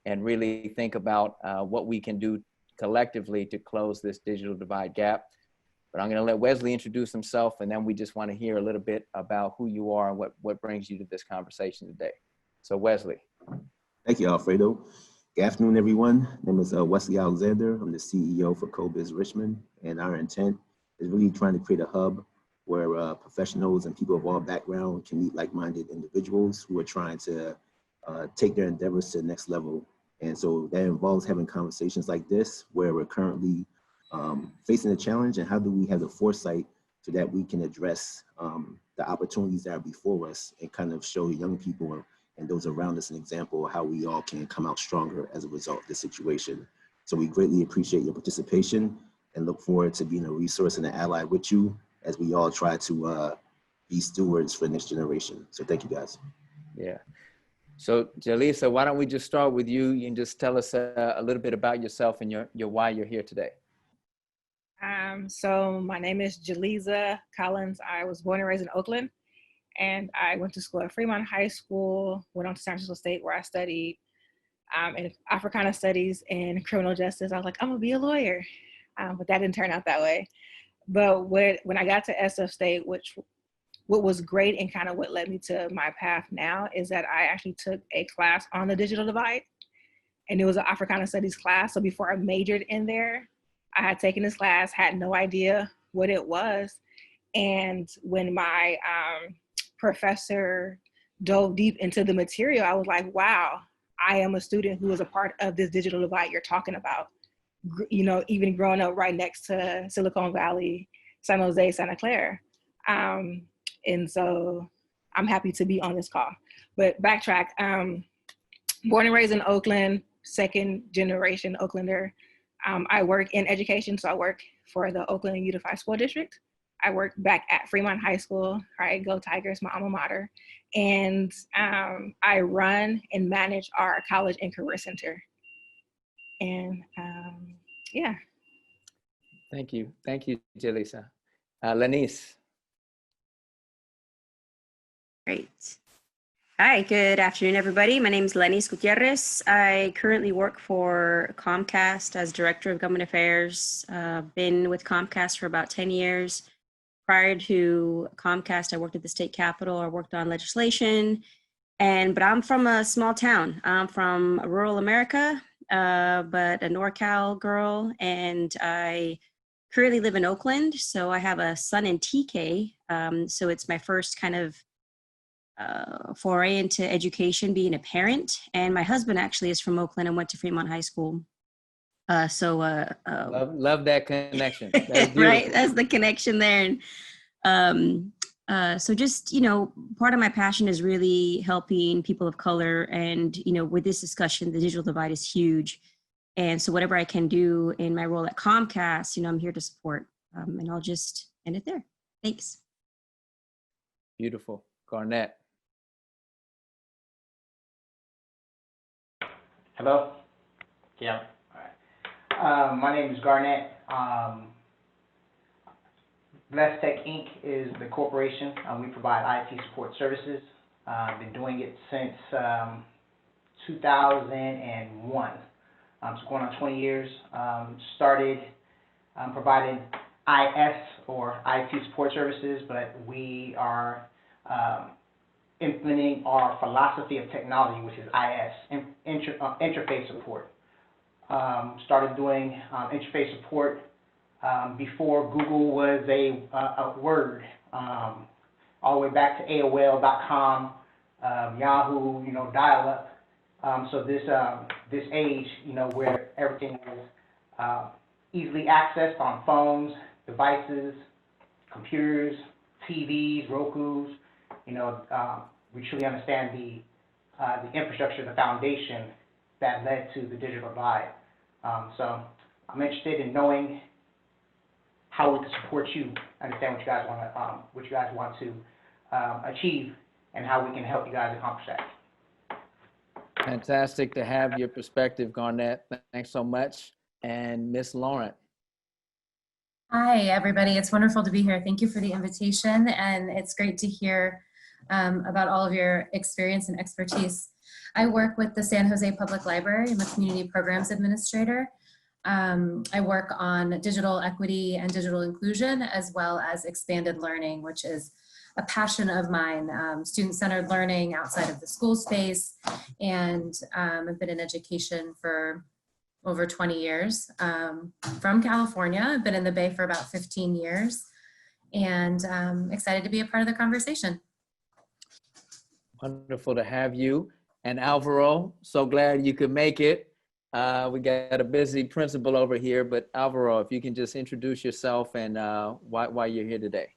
and really think about what we can do collectively to close this digital divide gap. But I'm going to let Wesley introduce himself, and then we just want to hear a little bit about who you are and what brings you to this conversation today. So Wesley. Thank you, Alfredo. Good afternoon, everyone. My name is Wesley Alexander. I'm the CEO for CoBiz Richmond, and our intent is really trying to create a hub where professionals and people of all backgrounds can meet like-minded individuals who are trying to take their endeavors to the next level. And so that involves having conversations like this, where we're currently facing a challenge, and how do we have the foresight so that we can address the opportunities that are before us and kind of show young people and those around us an example of how we all can come out stronger as a result of the situation. So we greatly appreciate your participation and look forward to being a resource and an ally with you as we all try to be stewards for the next generation. So thank you, guys. Yeah. So Jaliza, why don't we just start with you? You can just tell us a little bit about yourself and your why you're here today. So my name is Jaliza Collins. I was born and raised in Oakland, and I went to school at Fremont High School, went on to San Francisco State, where I studied in Africana Studies and Criminal Justice. I was like, I'm gonna be a lawyer, but that didn't turn out that way. But when I got to SF State, what was great and kind of what led me to my path now is that I actually took a class on the digital divide, and it was an Africana Studies class. So before I majored in there, I had taken this class, had no idea what it was. And when my professor dove deep into the material, I was like, wow, I am a student who is a part of this digital divide you're talking about. You know, even growing up right next to Silicon Valley, San Jose, Santa Clara. And so I'm happy to be on this call. But backtrack, born and raised in Oakland, second generation Oaklander. I work in education, so I work for the Oakland Unified School District. I work back at Fremont High School, right? Go Tigers, my alma mater. And I run and manage our college and career center. And yeah. Thank you, Jaliza. Lennies. Great. Hi, good afternoon, everybody. My name is Lennies Gutierrez. I currently work for Comcast as Director of Government Affairs. Been with Comcast for about 10 years. Prior to Comcast, I worked at the state capitol. I worked on legislation, but I'm from a small town. I'm from rural America, but a NorCal girl, and I currently live in Oakland. So I have a son in TK. So it's my first kind of foray into education, being a parent. And my husband actually is from Oakland and went to Fremont High School. Love that connection. Right, that's the connection there. And so just, you know, part of my passion is really helping people of color. And, you know, with this discussion, the digital divide is huge. And so whatever I can do in my role at Comcast, you know, I'm here to support. And I'll just end it there. Thanks. Beautiful. Garnett. Hello? Yeah. All right. My name is Garnett. Blestek Inc. is the corporation. We provide IT support services. Been doing it since 2001. So going on 20 years. Started providing IS or IT support services, but we are implementing our philosophy of technology, which is IS, interface support. Started doing interface support before Google was a word, all the way back to AOL.com, Yahoo, you know, dial-up. So this age, you know, where everything is easily accessed on phones, devices, computers, TVs, Rokus, you know, we truly understand the infrastructure, the foundation that led to the digital divide. So I'm interested in knowing how we can support you, understand what you guys want to achieve, and how we can help you guys accomplish that. Fantastic to have your perspective, Garnett. Thanks so much. And Miss Lauren. Hi, everybody. It's wonderful to be here. Thank you for the invitation. And it's great to hear about all of your experience and expertise. I work with the San Jose Public Library. I'm a community programs administrator. I work on digital equity and digital inclusion, as well as expanded learning, which is a passion of mine, student-centered learning outside of the school space. And I've been in education for over 20 years. From California, I've been in the Bay for about 15 years, and excited to be a part of the conversation. Wonderful to have you. And Alvaro, so glad you could make it. We got a busy principal over here, but Alvaro, if you can just introduce yourself and why you're here today.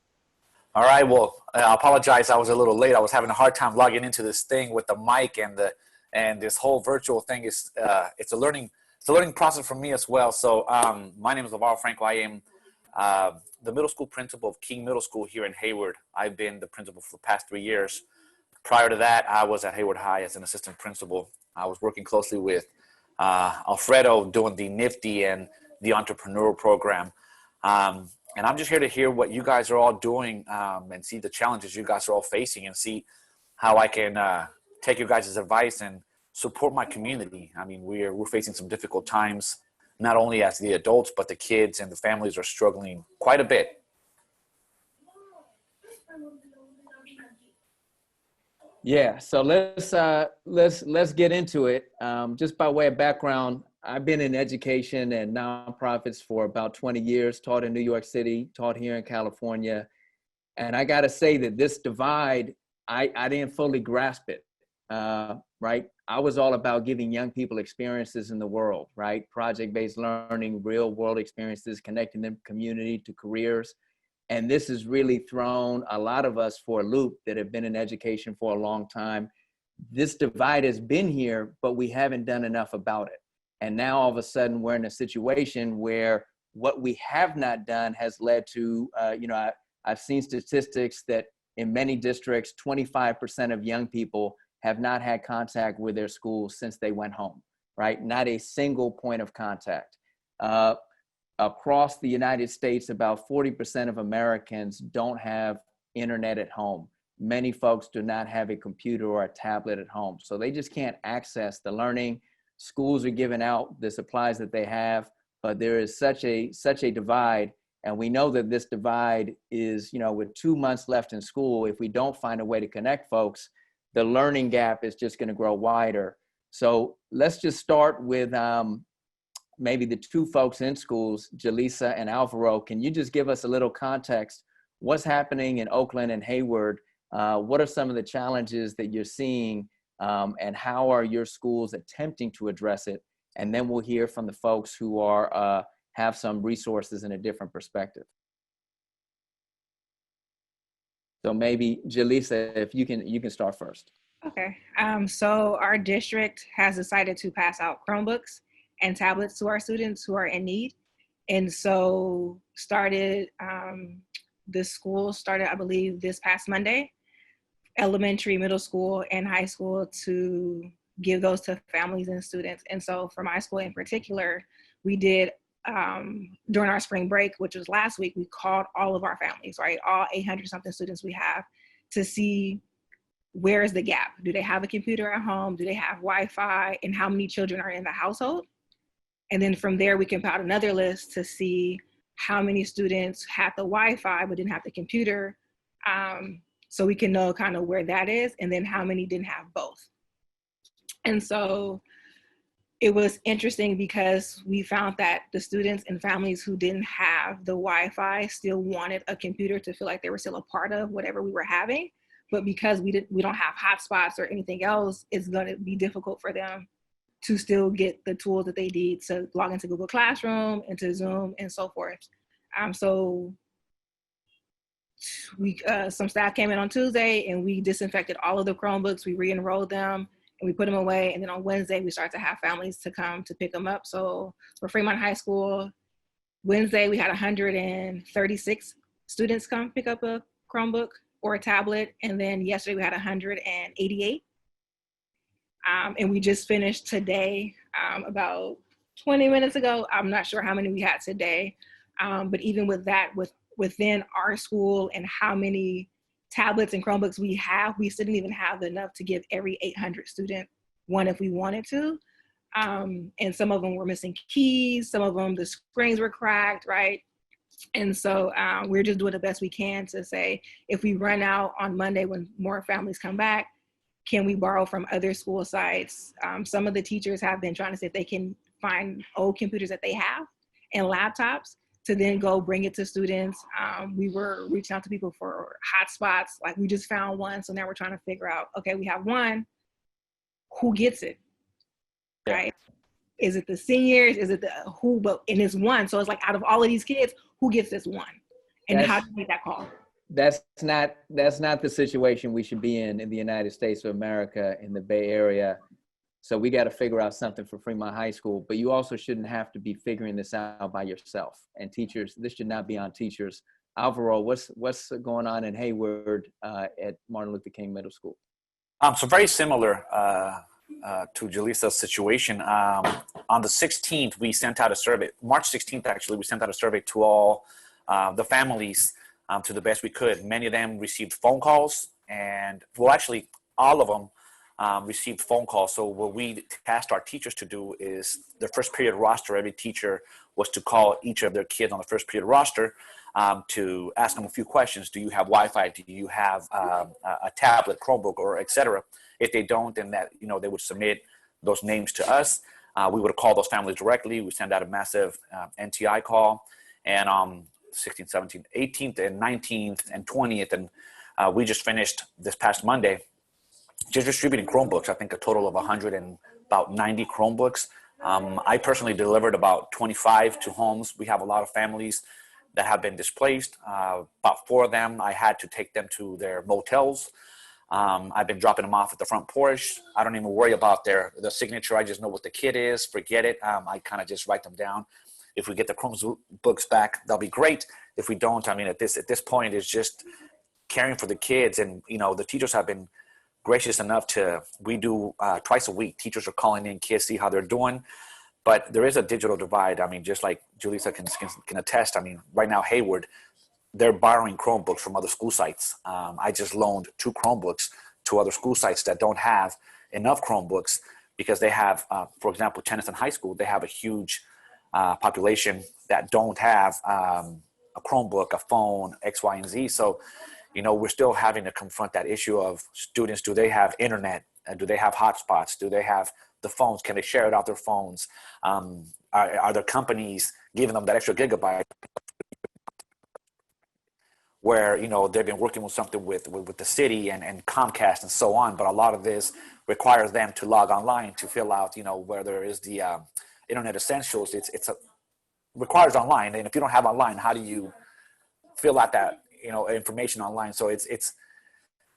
All right, well, I apologize. I was a little late. I was having a hard time logging into this thing with the mic and this whole virtual thing is it's a learning process for me as well. So my name is Alvaro Franco. I am the middle school principal of King Middle School here in Hayward. I've been the principal for the past 3 years. Prior to that, I was at Hayward High as an assistant principal. I was working closely with Alfredo doing the NIFTY and the entrepreneurial program. And I'm just here to hear what you guys are all doing and see the challenges you guys are all facing and see how I can take your guys' advice and support my community. I mean, we're facing some difficult times, not only as the adults, but the kids and the families are struggling quite a bit. Yeah, so let's get into it. Just by way of background, I've been in education and nonprofits for about 20 years, taught in New York City, taught here in California. And I gotta say that this divide, I didn't fully grasp it, right? I was all about giving young people experiences in the world, right? Project-based learning, real world experiences, connecting them community to careers. And this has really thrown a lot of us for a loop that have been in education for a long time. This divide has been here, but we haven't done enough about it. And now all of a sudden we're in a situation where what we have not done has led to, I've seen statistics that in many districts, 25% of young people have not had contact with their schools since they went home, right? Not a single point of contact. Across the United States, about 40% of Americans don't have internet at home. Many folks do not have a computer or a tablet at home. So they just can't access the learning. Schools are giving out the supplies that they have, but there is such a divide. And we know that this divide is, with 2 months left in school, if we don't find a way to connect folks, the learning gap is just gonna grow wider. So let's just start with maybe the two folks in schools, Jaliza and Alvaro. Can you just give us a little context? What's happening in Oakland and Hayward? What are some of the challenges that you're seeing, and how are your schools attempting to address it? And then we'll hear from the folks who are have some resources and a different perspective. So maybe Jaliza, if you can start first. Okay, so our district has decided to pass out Chromebooks and tablets to our students who are in need. And so the school started, I believe, this past Monday, elementary, middle school, and high school, to give those to families and students. And so for my school in particular, we did, during our spring break, which was last week, we called all of our families, right? All 800 something students we have, to see where is the gap. Do they have a computer at home? Do they have Wi-Fi? And how many children are in the household? And then from there, we compiled another list to see how many students had the Wi-Fi but didn't have the computer, so we can know kind of where that is, and then how many didn't have both. And so it was interesting because we found that the students and families who didn't have the Wi-Fi still wanted a computer to feel like they were still a part of whatever we were having. But because we don't have hotspots or anything else, it's going to be difficult for them to still get the tools that they need to log into Google Classroom, into Zoom, and so forth. So some staff came in on Tuesday and we disinfected all of the Chromebooks, we re-enrolled them, and we put them away. And then on Wednesday, we started to have families to come to pick them up. So for Fremont High School, Wednesday, we had 136 students come pick up a Chromebook or a tablet. And then yesterday we had 188. And we just finished today, about 20 minutes ago. I'm not sure how many we had today, but even with that, within our school and how many tablets and Chromebooks we have, we still didn't even have enough to give every 800 student one if we wanted to. And some of them were missing keys, some of them, the screens were cracked, right? And so we're just doing the best we can to say, if we run out on Monday when more families come back, can we borrow from other school sites? Some of the teachers have been trying to see if they can find old computers that they have and laptops to then go bring it to students. We were reaching out to people for hotspots, like we just found one. So now we're trying to figure out, okay, we have one, who gets it, right? Is it the seniors? Is it the who? But and it's one. So it's like, out of all of these kids, who gets this one? And how do you make that call? That's not the situation we should be in the United States of America, in the Bay Area. So we got to figure out something for Fremont High School, but you also shouldn't have to be figuring this out by yourself. And teachers, this should not be on teachers. Alvaro, what's going on in Hayward at Martin Luther King Middle School? So very similar to Jaliza's situation. On the 16th, we sent out a survey. March 16th, actually, we sent out a survey to all the families to the best we could. Many of them received phone calls, and well, actually, all of them received phone calls. So what we tasked our teachers to do is the first period roster. Every teacher was to call each of their kids on the first period roster to ask them a few questions. Do you have Wi-Fi? Do you have a tablet, Chromebook, or et cetera? If they don't, then that, they would submit those names to us. We would call those families directly. We send out a massive NTI call, and 16th, 17th, 18th, and 19th, and 20th, and we just finished this past Monday just distributing Chromebooks. I think a total of 190 Chromebooks. I personally delivered about 25 to homes. We have a lot of families that have been displaced. About 4 of them, I had to take them to their motels. I've been dropping them off at the front porch. I don't even worry about the signature. I just know what the kid is. Forget it. I kind of just write them down. If we get the Chromebooks back, that'll be great. If we don't, I mean, at this point, it's just caring for the kids. And, the teachers have been gracious enough we do twice a week. Teachers are calling in kids, see how they're doing. But there is a digital divide. I mean, just like Jaliza can attest. I mean, right now, Hayward, they're borrowing Chromebooks from other school sites. I just loaned 2 Chromebooks to other school sites that don't have enough Chromebooks because they have, for example, Tennyson High School, they have a huge population that don't have a Chromebook, a phone, X, Y, and Z. So, we're still having to confront that issue of students. Do they have internet? Do they have hotspots? Do they have the phones? Can they share it out their phones? Are there companies giving them that extra gigabyte where, they've been working with something with the city and Comcast and so on, but a lot of this requires them to log online to fill out, where there is the Internet Essentials. It's requires online, and if you don't have online, how do you fill out that information online? So it's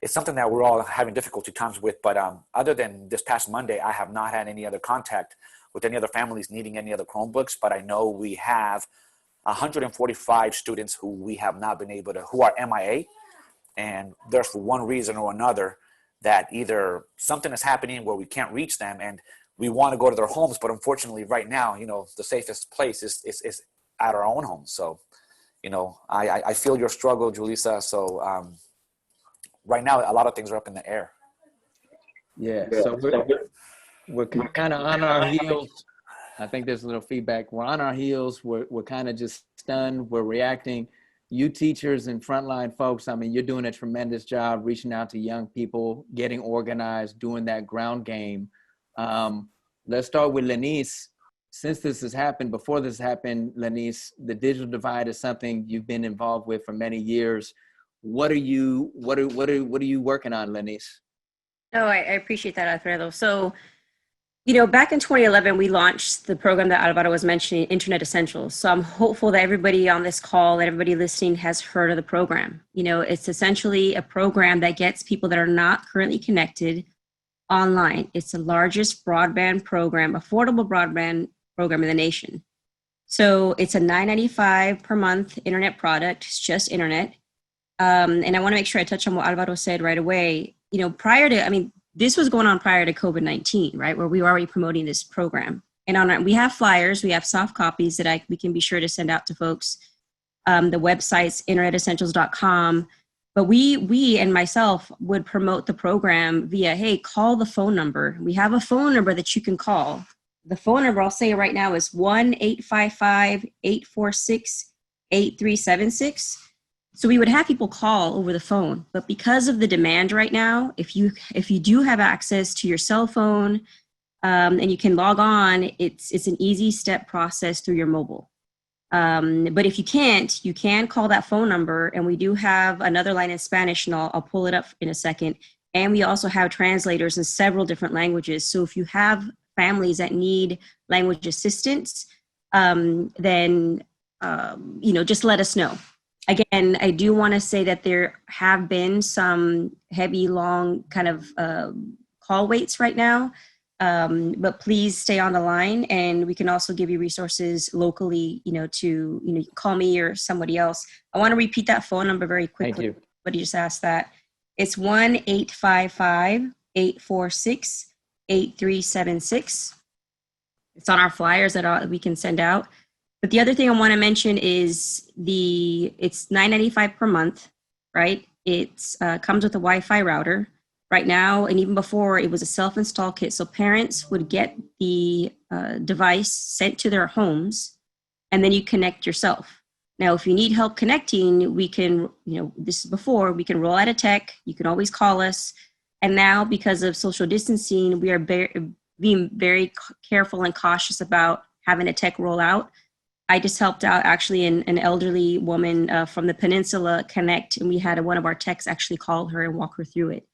something that we're all having difficulty times with. But other than this past Monday, I have not had any other contact with any other families needing any other Chromebooks. But I know we have 145 students who we have not been able to, who are MIA, and there's for one reason or another that either something is happening where we can't reach them and we want to go to their homes, but unfortunately right now, the safest place is at our own homes. So, I feel your struggle, Jaliza. So right now, a lot of things are up in the air. Yeah, so we're kind of on our heels. I think there's a little feedback. We're on our heels. We're kind of just stunned. We're reacting. You teachers and frontline folks, I mean, you're doing a tremendous job reaching out to young people, getting organized, doing that ground game. Let's start with Lennies. Since this has happened, before this happened, Lennies, the digital divide is something you've been involved with for many years. What are you working on, Lennies? Oh, I appreciate that, Alfredo. So, back in 2011, we launched the program that Alvaro was mentioning, Internet Essentials. So I'm hopeful that everybody on this call and everybody listening has heard of the program. It's essentially a program that gets people that are not currently connected online. It's the largest broadband program, affordable broadband program in the nation. So it's a $9.95 per month internet product. It's just internet. And I want to make sure I touch on what Alvaro said right away. This was going on prior to COVID-19, right? Where we were already promoting this program. And we have flyers, we have soft copies that we can be sure to send out to folks. The website's internetessentials.com. But we and myself would promote the program via, hey, call the phone number. We have a phone number that you can call. The phone number, I'll say it right now, is 1-855-846-8376. So we would have people call over the phone, but because of the demand right now, if you do have access to your cell phone and you can log on, it's an easy step process through your mobile. But if you can't, you can call that phone number, and we do have another line in Spanish, and I'll pull it up in a second. And we also have translators in several different languages. So if you have families that need language assistance, then just let us know. Again, I do want to say that there have been some heavy, long kind of call waits right now, but please stay on the line, and we can also give you resources locally, to call me or somebody else. I want to repeat that phone number very quickly. Thank you. Somebody just asked that. It's 1-855-846-8376. It's on our flyers that we can send out. But the other thing I want to mention is it's $9.95 per month, right? It comes with a Wi-Fi router. Right now, and even before, it was a self-install kit. So parents would get the device sent to their homes, and then you connect yourself. Now, if you need help connecting, we can, this is before, we can roll out a tech. You can always call us. And now, because of social distancing, we are being very careful and cautious about having a tech roll out. I just helped out actually an elderly woman from the peninsula connect, and we had one of our techs actually call her and walk her through it.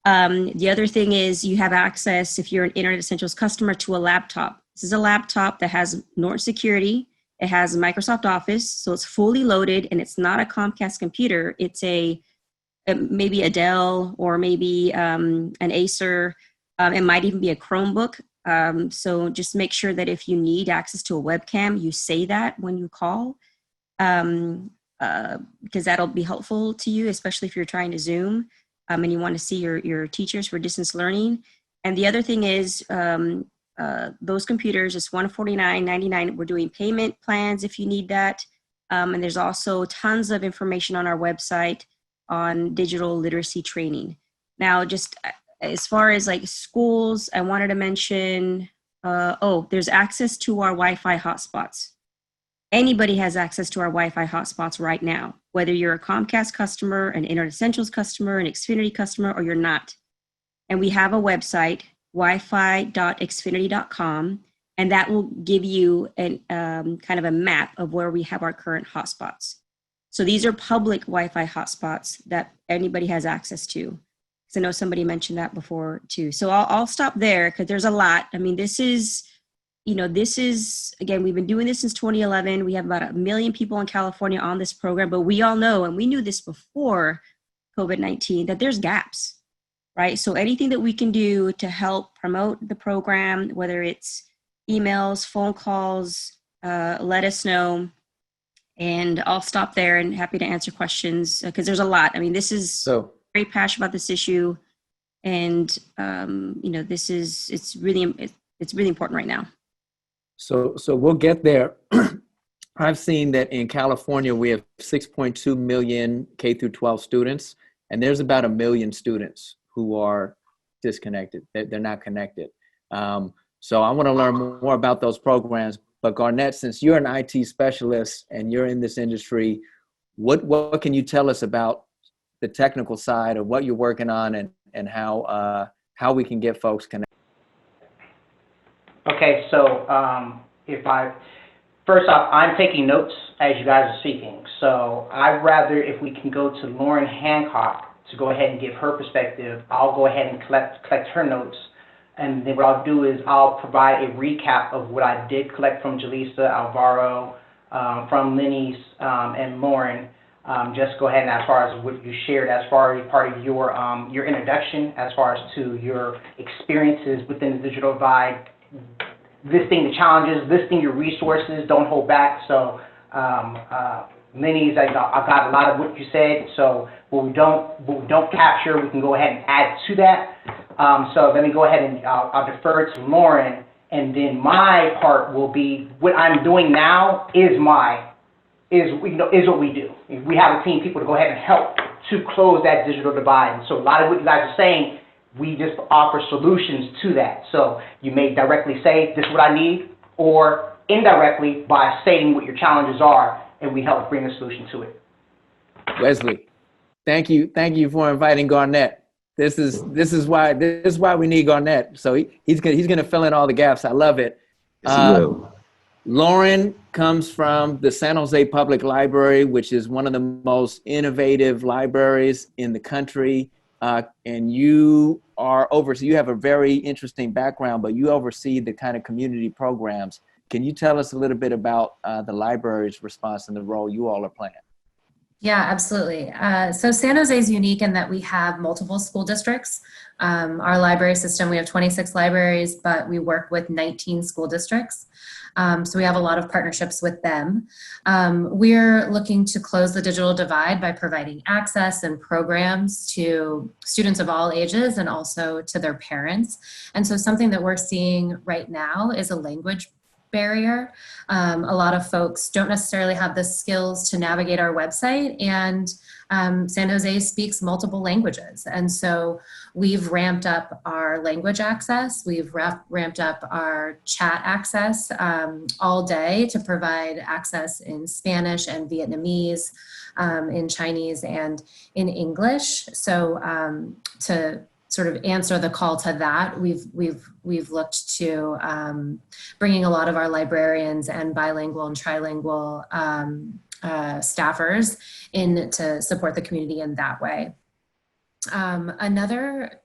The other thing is you have access, if you're an Internet Essentials customer, to a laptop. This is a laptop that has Norton security. It has Microsoft Office, so it's fully loaded, and it's not a Comcast computer. It's maybe a Dell or maybe an Acer. It might even be a Chromebook. So just make sure that if you need access to a webcam, you say that when you call, because that'll be helpful to you, especially if you're trying to Zoom and you want to see your teachers for distance learning. And the other thing is those computers is $149.99. We're doing payment plans if you need that. And there's also tons of information on our website on digital literacy training. Now, just as far as like schools, I wanted to mention, there's access to our Wi-Fi hotspots. Anybody has access to our Wi-Fi hotspots right now, whether you're a Comcast customer, an Internet Essentials customer, an Xfinity customer, or you're not. And we have a website, wifi.xfinity.com, and that will give you an kind of a map of where we have our current hotspots. So these are public Wi-Fi hotspots that anybody has access to. I know somebody mentioned that before too. So I'll stop there because there's a lot. I mean, this is, again, we've been doing this since 2011. We have about 1 million people in California on this program, but we all know, and we knew this before COVID-19, that there's gaps, right? So anything that we can do to help promote the program, whether it's emails, phone calls, let us know. And I'll stop there and happy to answer questions because there's a lot. I mean, this is very passionate about this issue, and it's really important right now. So we'll get there. I've seen that in California we have 6.2 million K through 12 students, and there's about 1 million students who are disconnected. They're not connected. So I want to learn more about those programs. But Garnett, since you're an IT specialist and you're in this industry, what can you tell us about the technical side of what you're working on and how we can get folks connected? Okay, so first off, I'm taking notes as you guys are speaking. So I'd rather, if we can go to Lauren Hancock to go ahead and give her perspective, I'll go ahead and collect her notes. And then what I'll do is I'll provide a recap of what I did collect from Jaliza, Alvaro, from Lennies, and Lauren. Just go ahead and as far as what you shared as far as part of your introduction, as far as to your experiences within the digital divide, listing the challenges, listing your resources, don't hold back. So Lennies, I got a lot of what you said. So what we don't capture, we can go ahead and add to that. So let me go ahead and I'll defer to Lauren, and then my part will be what I'm doing now is what we do. We have a team of people to go ahead and help to close that digital divide. And so a lot of what you guys are saying, we just offer solutions to that. So you may directly say, this is what I need, or indirectly by stating what your challenges are, and we help bring a solution to it. Wesley, thank you for inviting Garnett. This is why we need Garnett. So he's gonna fill in all the gaps. I love it. Yes, he will. Lauren comes from the San Jose Public Library, which is one of the most innovative libraries in the country. And you have a very interesting background, but you oversee the kind of community programs. Can you tell us a little bit about the library's response and the role you all are playing? Yeah, absolutely. So San Jose is unique in that we have multiple school districts. Our library system, we have 26 libraries, but we work with 19 school districts. So we have a lot of partnerships with them. We're looking to close the digital divide by providing access and programs to students of all ages and also to their parents. And so something that we're seeing right now is a language barrier. A lot of folks don't necessarily have the skills to navigate our website, and San Jose speaks multiple languages. And so we've ramped up our language access. We've ramped up our chat access all day to provide access in Spanish and Vietnamese, in Chinese and in English. So to sort of answer the call to that, we've looked to bringing a lot of our librarians and bilingual and trilingual staffers in to support the community in that way. Another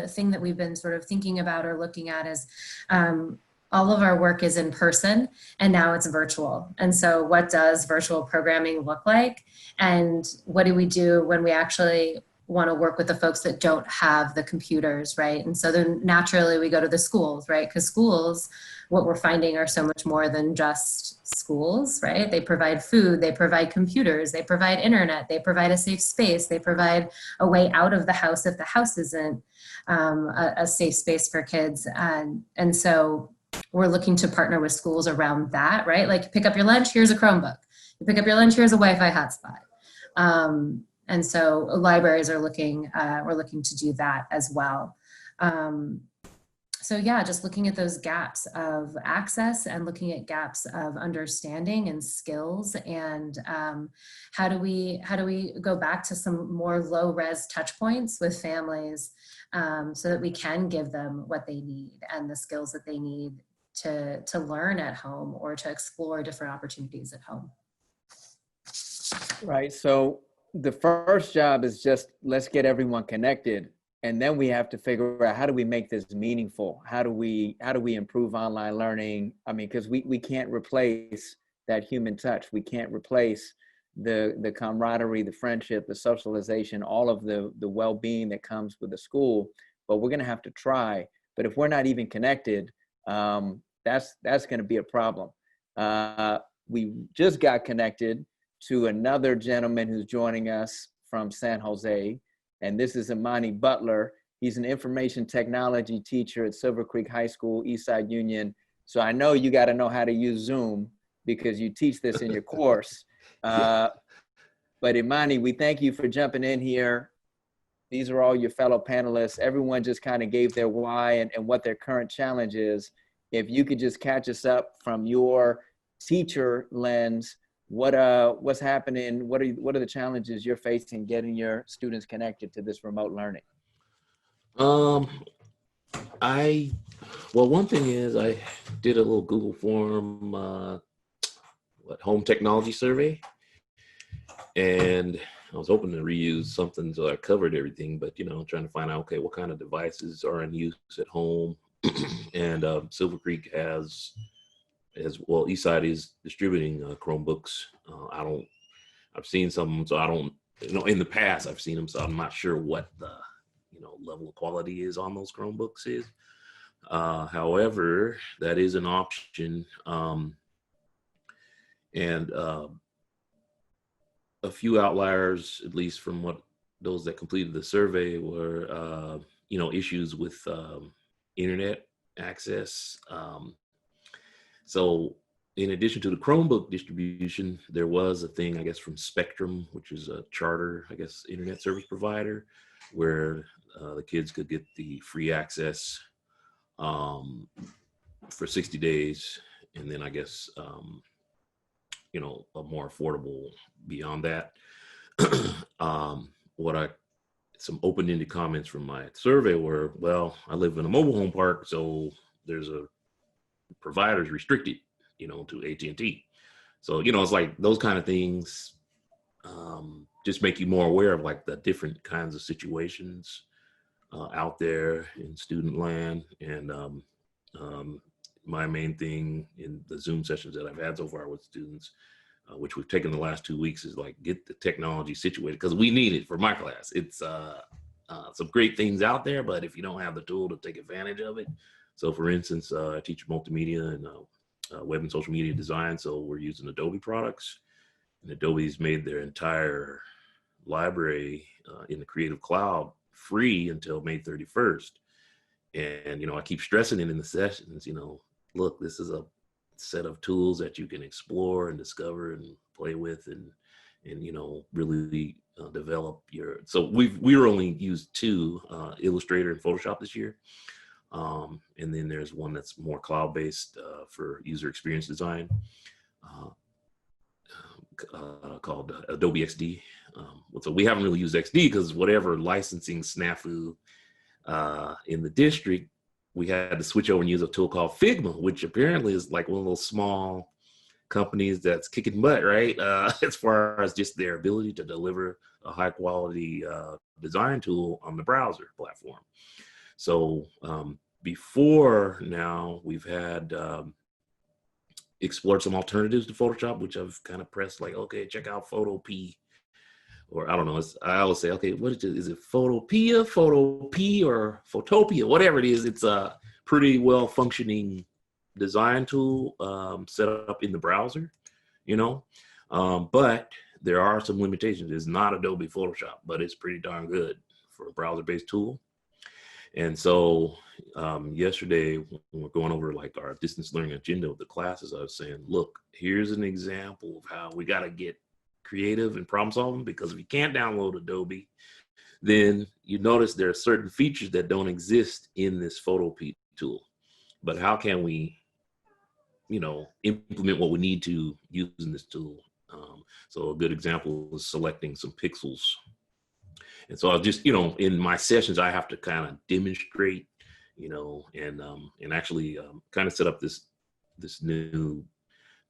thing that we've been sort of thinking about or looking at is all of our work is in person and now it's virtual. And so what does virtual programming look like? And what do we do when we actually want to work with the folks that don't have the computers, right? And so then naturally we go to the schools, right? Because schools, what we're finding are so much more than just schools, right? They provide food, they provide computers, they provide internet, they provide a safe space, they provide a way out of the house if the house isn't a safe space for kids. And so we're looking to partner with schools around that, right? Like, pick up your lunch, here's a Chromebook. You pick up your lunch, here's a Wi-Fi hotspot. And so libraries are looking, we're looking to do that as well. So yeah, just looking at those gaps of access and looking at gaps of understanding and skills, and how do we go back to some more low res touch points with families so that we can give them what they need and the skills that they need to learn at home or to explore different opportunities at home. Right, so the first job is just, let's get everyone connected. And then we have to figure out, how do we make this meaningful? How do we improve online learning? I mean, because we can't replace that human touch. We can't replace the camaraderie, the friendship, the socialization, all of the well-being that comes with the school, but we're gonna have to try. But if we're not even connected, that's gonna be a problem. We just got connected to another gentleman who's joining us from San Jose, and this is Imani Butler. He's an information technology teacher at Silver Creek High School, Eastside Union. So I know you got to know how to use Zoom because you teach this in your course. But Imani, we thank you for jumping in here. These are all your fellow panelists. Everyone just kind of gave their why and what their current challenge is. If you could just catch us up from your teacher lens, what's happening? What are the challenges you're facing getting your students connected to this remote learning? Well, one thing is I did a little Google form, home technology survey, and I was hoping to reuse something so I covered everything, but trying to find out, okay, what kind of devices are in use at home. And Silver Creek has, as well, Eastside is distributing Chromebooks. I've seen some, so I don't, in the past I've seen them, so I'm not sure what the, level of quality is on those Chromebooks is. However, that is an option. And a few outliers, at least from what those that completed the survey, were, issues with internet access. So in addition to the Chromebook distribution, there was a thing, I guess, from Spectrum, which is a charter, I guess, internet service provider, where the kids could get the free access for 60 days. And then I guess, you know, a more affordable beyond that. Some open-ended comments from my survey were, well, I live in a mobile home park, so there's a provider's restricted, you know, to AT&T. So, you know, it's like those kind of things just make you more aware of like the different kinds of situations out there in student land. And my main thing in the Zoom sessions that I've had so far with students, which we've taken the last 2 weeks, is like get the technology situated, because we need it for my class. It's some great things out there, but if you don't have the tool to take advantage of it. So for instance, I teach multimedia and web and social media design. So we're using Adobe products, and Adobe's made their entire library in the Creative Cloud free until May 31st. And, you know, I keep stressing it in the sessions, you know, look, this is a set of tools that you can explore and discover and play with and you know, really develop your, so we were only used 2, Illustrator and Photoshop this year. And then there's one that's more cloud-based for user experience design called Adobe XD. So we haven't really used XD because whatever licensing snafu in the district, we had to switch over and use a tool called Figma, which apparently is like one of those small companies that's kicking butt, right? As far as just their ability to deliver a high quality design tool on the browser platform. So before now, we've had explored some alternatives to Photoshop, which I've kind of pressed like, okay, check out Photopea. Or I don't know, I always say, okay, what is it, Photopea, Photopea, or Photopia, whatever it is. It's a pretty well functioning design tool set up in the browser, you know, but there are some limitations. It's not Adobe Photoshop, but it's pretty darn good for a browser-based tool. And so yesterday, when we're going over like our distance learning agenda of the classes, I was saying, look, here's an example of how we got to get creative and problem solving, because if you can't download Adobe, then you notice there are certain features that don't exist in this Photopea tool. But how can we, you know, implement what we need to using this tool? So a good example is selecting some pixels. And so I'll just, you know, in my sessions, I have to kind of demonstrate, you know, and actually kind of set up this new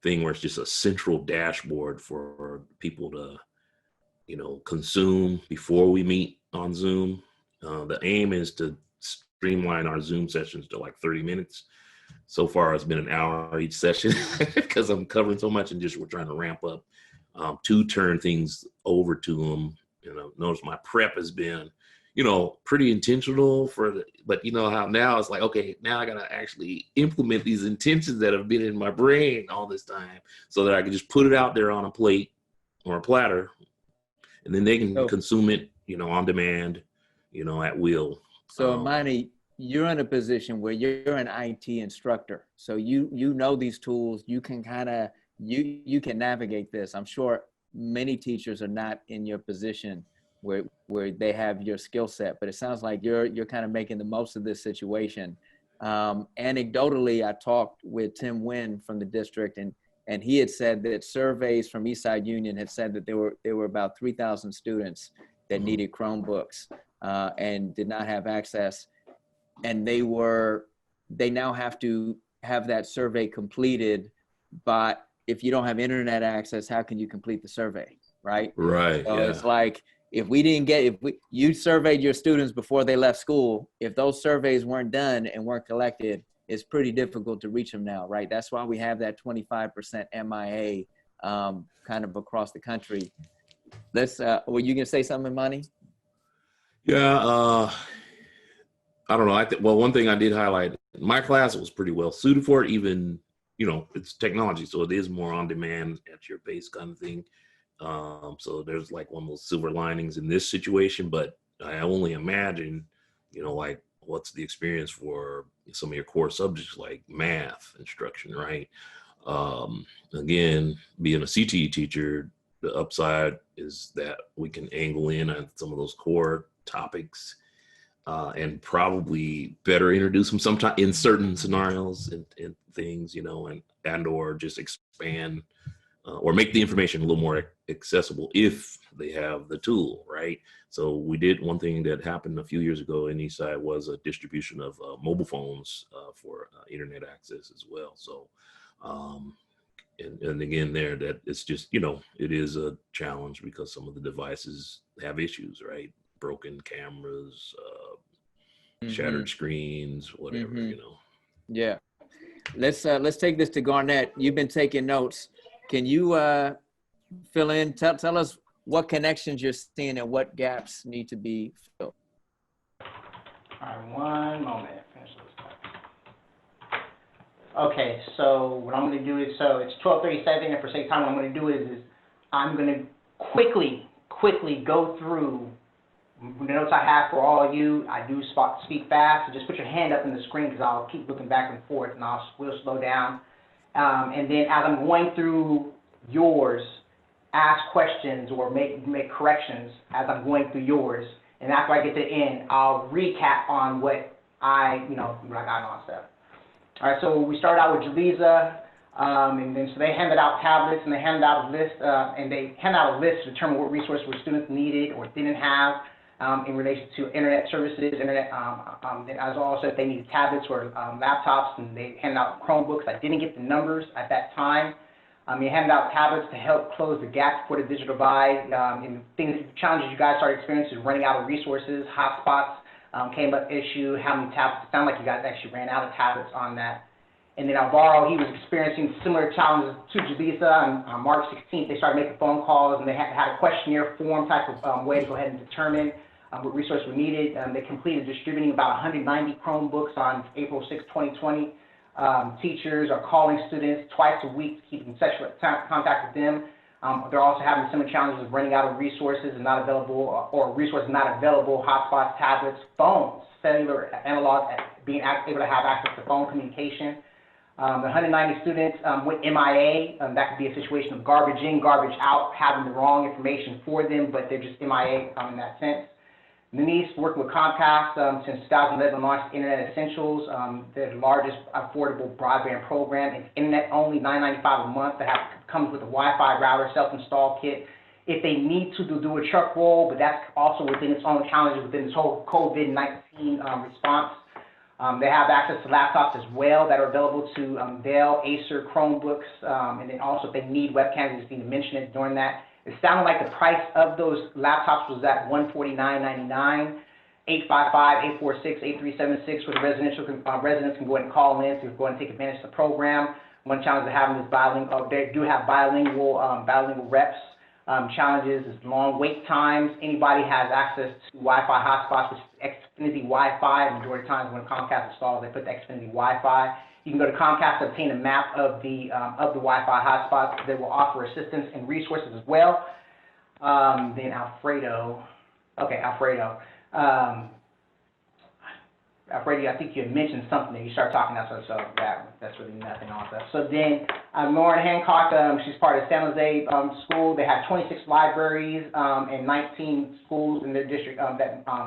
thing where it's just a central dashboard for people to, you know, consume before we meet on Zoom. The aim is to streamline our Zoom sessions to like 30 minutes. So far, it's been an hour each session because I'm covering so much, and just we're trying to ramp up to turn things over to them. You know, notice my prep has been, you know, pretty intentional but you know how now it's like, okay, now I gotta actually implement these intentions that have been in my brain all this time, so that I can just put it out there on a plate or a platter, and then they can consume it, you know, on demand, you know, at will. So Imani, you're in a position where you're an IT instructor, so you know these tools. You can kind of you can navigate this. I'm sure many teachers are not in your position where they have your skill set, but it sounds like you're kind of making the most of this situation. Anecdotally, I talked with Tim Wynn from the district, and he had said that surveys from Eastside Union had said that there were about 3,000 students that needed Chromebooks and did not have access, and they now have to have that survey completed. But if you don't have internet access, how can you complete the survey, right? Right. So yeah. It's like, you surveyed your students before they left school, if those surveys weren't done and weren't collected, it's pretty difficult to reach them now, right? That's why we have that 25% MIA kind of across the country. Were you gonna say something, Imani? Yeah, I don't know. Well, one thing I did highlight, my class was pretty well suited for it, even, you know, it's technology, so it is more on demand at your pace kind of thing. So there's like one of those silver linings in this situation, but I only imagine, you know, like what's the experience for some of your core subjects like math instruction, right? Again, being a CTE teacher, the upside is that we can angle in on some of those core topics and probably better introduce them sometime in certain scenarios and things, and or just expand or make the information a little more accessible if they have the tool, right? So we did one thing that happened a few years ago in Eastside was a distribution of mobile phones for internet access as well. So, and again there, that it's just, it is a challenge because some of the devices have issues, right? Broken cameras, shattered screens, whatever, Yeah. Let's take this to Garnett. You've been taking notes. Can you fill in, tell us what connections you're seeing and what gaps need to be filled? All right, one moment. Okay, so what I'm going to do is, so it's 12:37, and for sake of time, what I'm going to do is I'm going to quickly go through the notes I have for all of you. I do speak fast, so just put your hand up in the screen because I'll keep looking back and forth, and we'll slow down. And then as I'm going through yours, ask questions or make corrections as I'm going through yours. And after I get to the end, I'll recap on what I got on stuff. All right, so we started out with Jaliza, and then so they handed out tablets and they handed out a list, to determine what resources students needed or didn't have in relation to internet services, as also if they needed tablets or laptops, and they handed out Chromebooks. I didn't get the numbers at that time. You handed out tablets to help close the gap for the digital divide. And challenges you guys started experiencing is running out of resources, hotspots came up issue, how many tablets. It sounded like you guys actually ran out of tablets on that. And then Alvaro, he was experiencing similar challenges to Jaliza. On March 16th, they started making phone calls, and they had a questionnaire form type of way to go ahead and determine what resources were needed. They completed distributing about 190 Chromebooks on April 6, 2020. Teachers are calling students twice a week to keep in contact with them. They're also having similar challenges of running out of resources and not available, or resources not available, hotspots, tablets, phones, cellular, analog, being able to have access to phone communication. The 190 students went MIA. That could be a situation of garbage in, garbage out, having the wrong information for them, but they're just MIA in that sense. Lennies, working with Comcast since 2011, launched Internet Essentials, the largest affordable broadband program. It's internet only, $9.95 a month. That comes with a Wi-Fi router, self-install kit. If they need to do a truck roll, but that's also within its own challenges within this whole COVID-19 response. They have access to laptops as well that are available to Dell, Acer, Chromebooks, and then also if they need webcams, they just need to mention it during that. It sounded like the price of those laptops was at $149.99, 855-846-8376, where the residents can go ahead and call in to go ahead and take advantage of the program. One challenge they're having is bilingual. They do have bilingual reps. Challenges is long wait times. Anybody has access to Wi-Fi hotspots, which is Xfinity Wi-Fi. The majority of times when Comcast installs, they put the Xfinity Wi-Fi. You can go to Comcast to obtain a map of the Wi-Fi hotspots. They will offer assistance and resources as well. Then Alfredo. Alfredo, I think you had mentioned something that you started talking about, so that's really nothing also. So then Lauren Hancock, she's part of San Jose school. They have 26 libraries and 19 schools in their district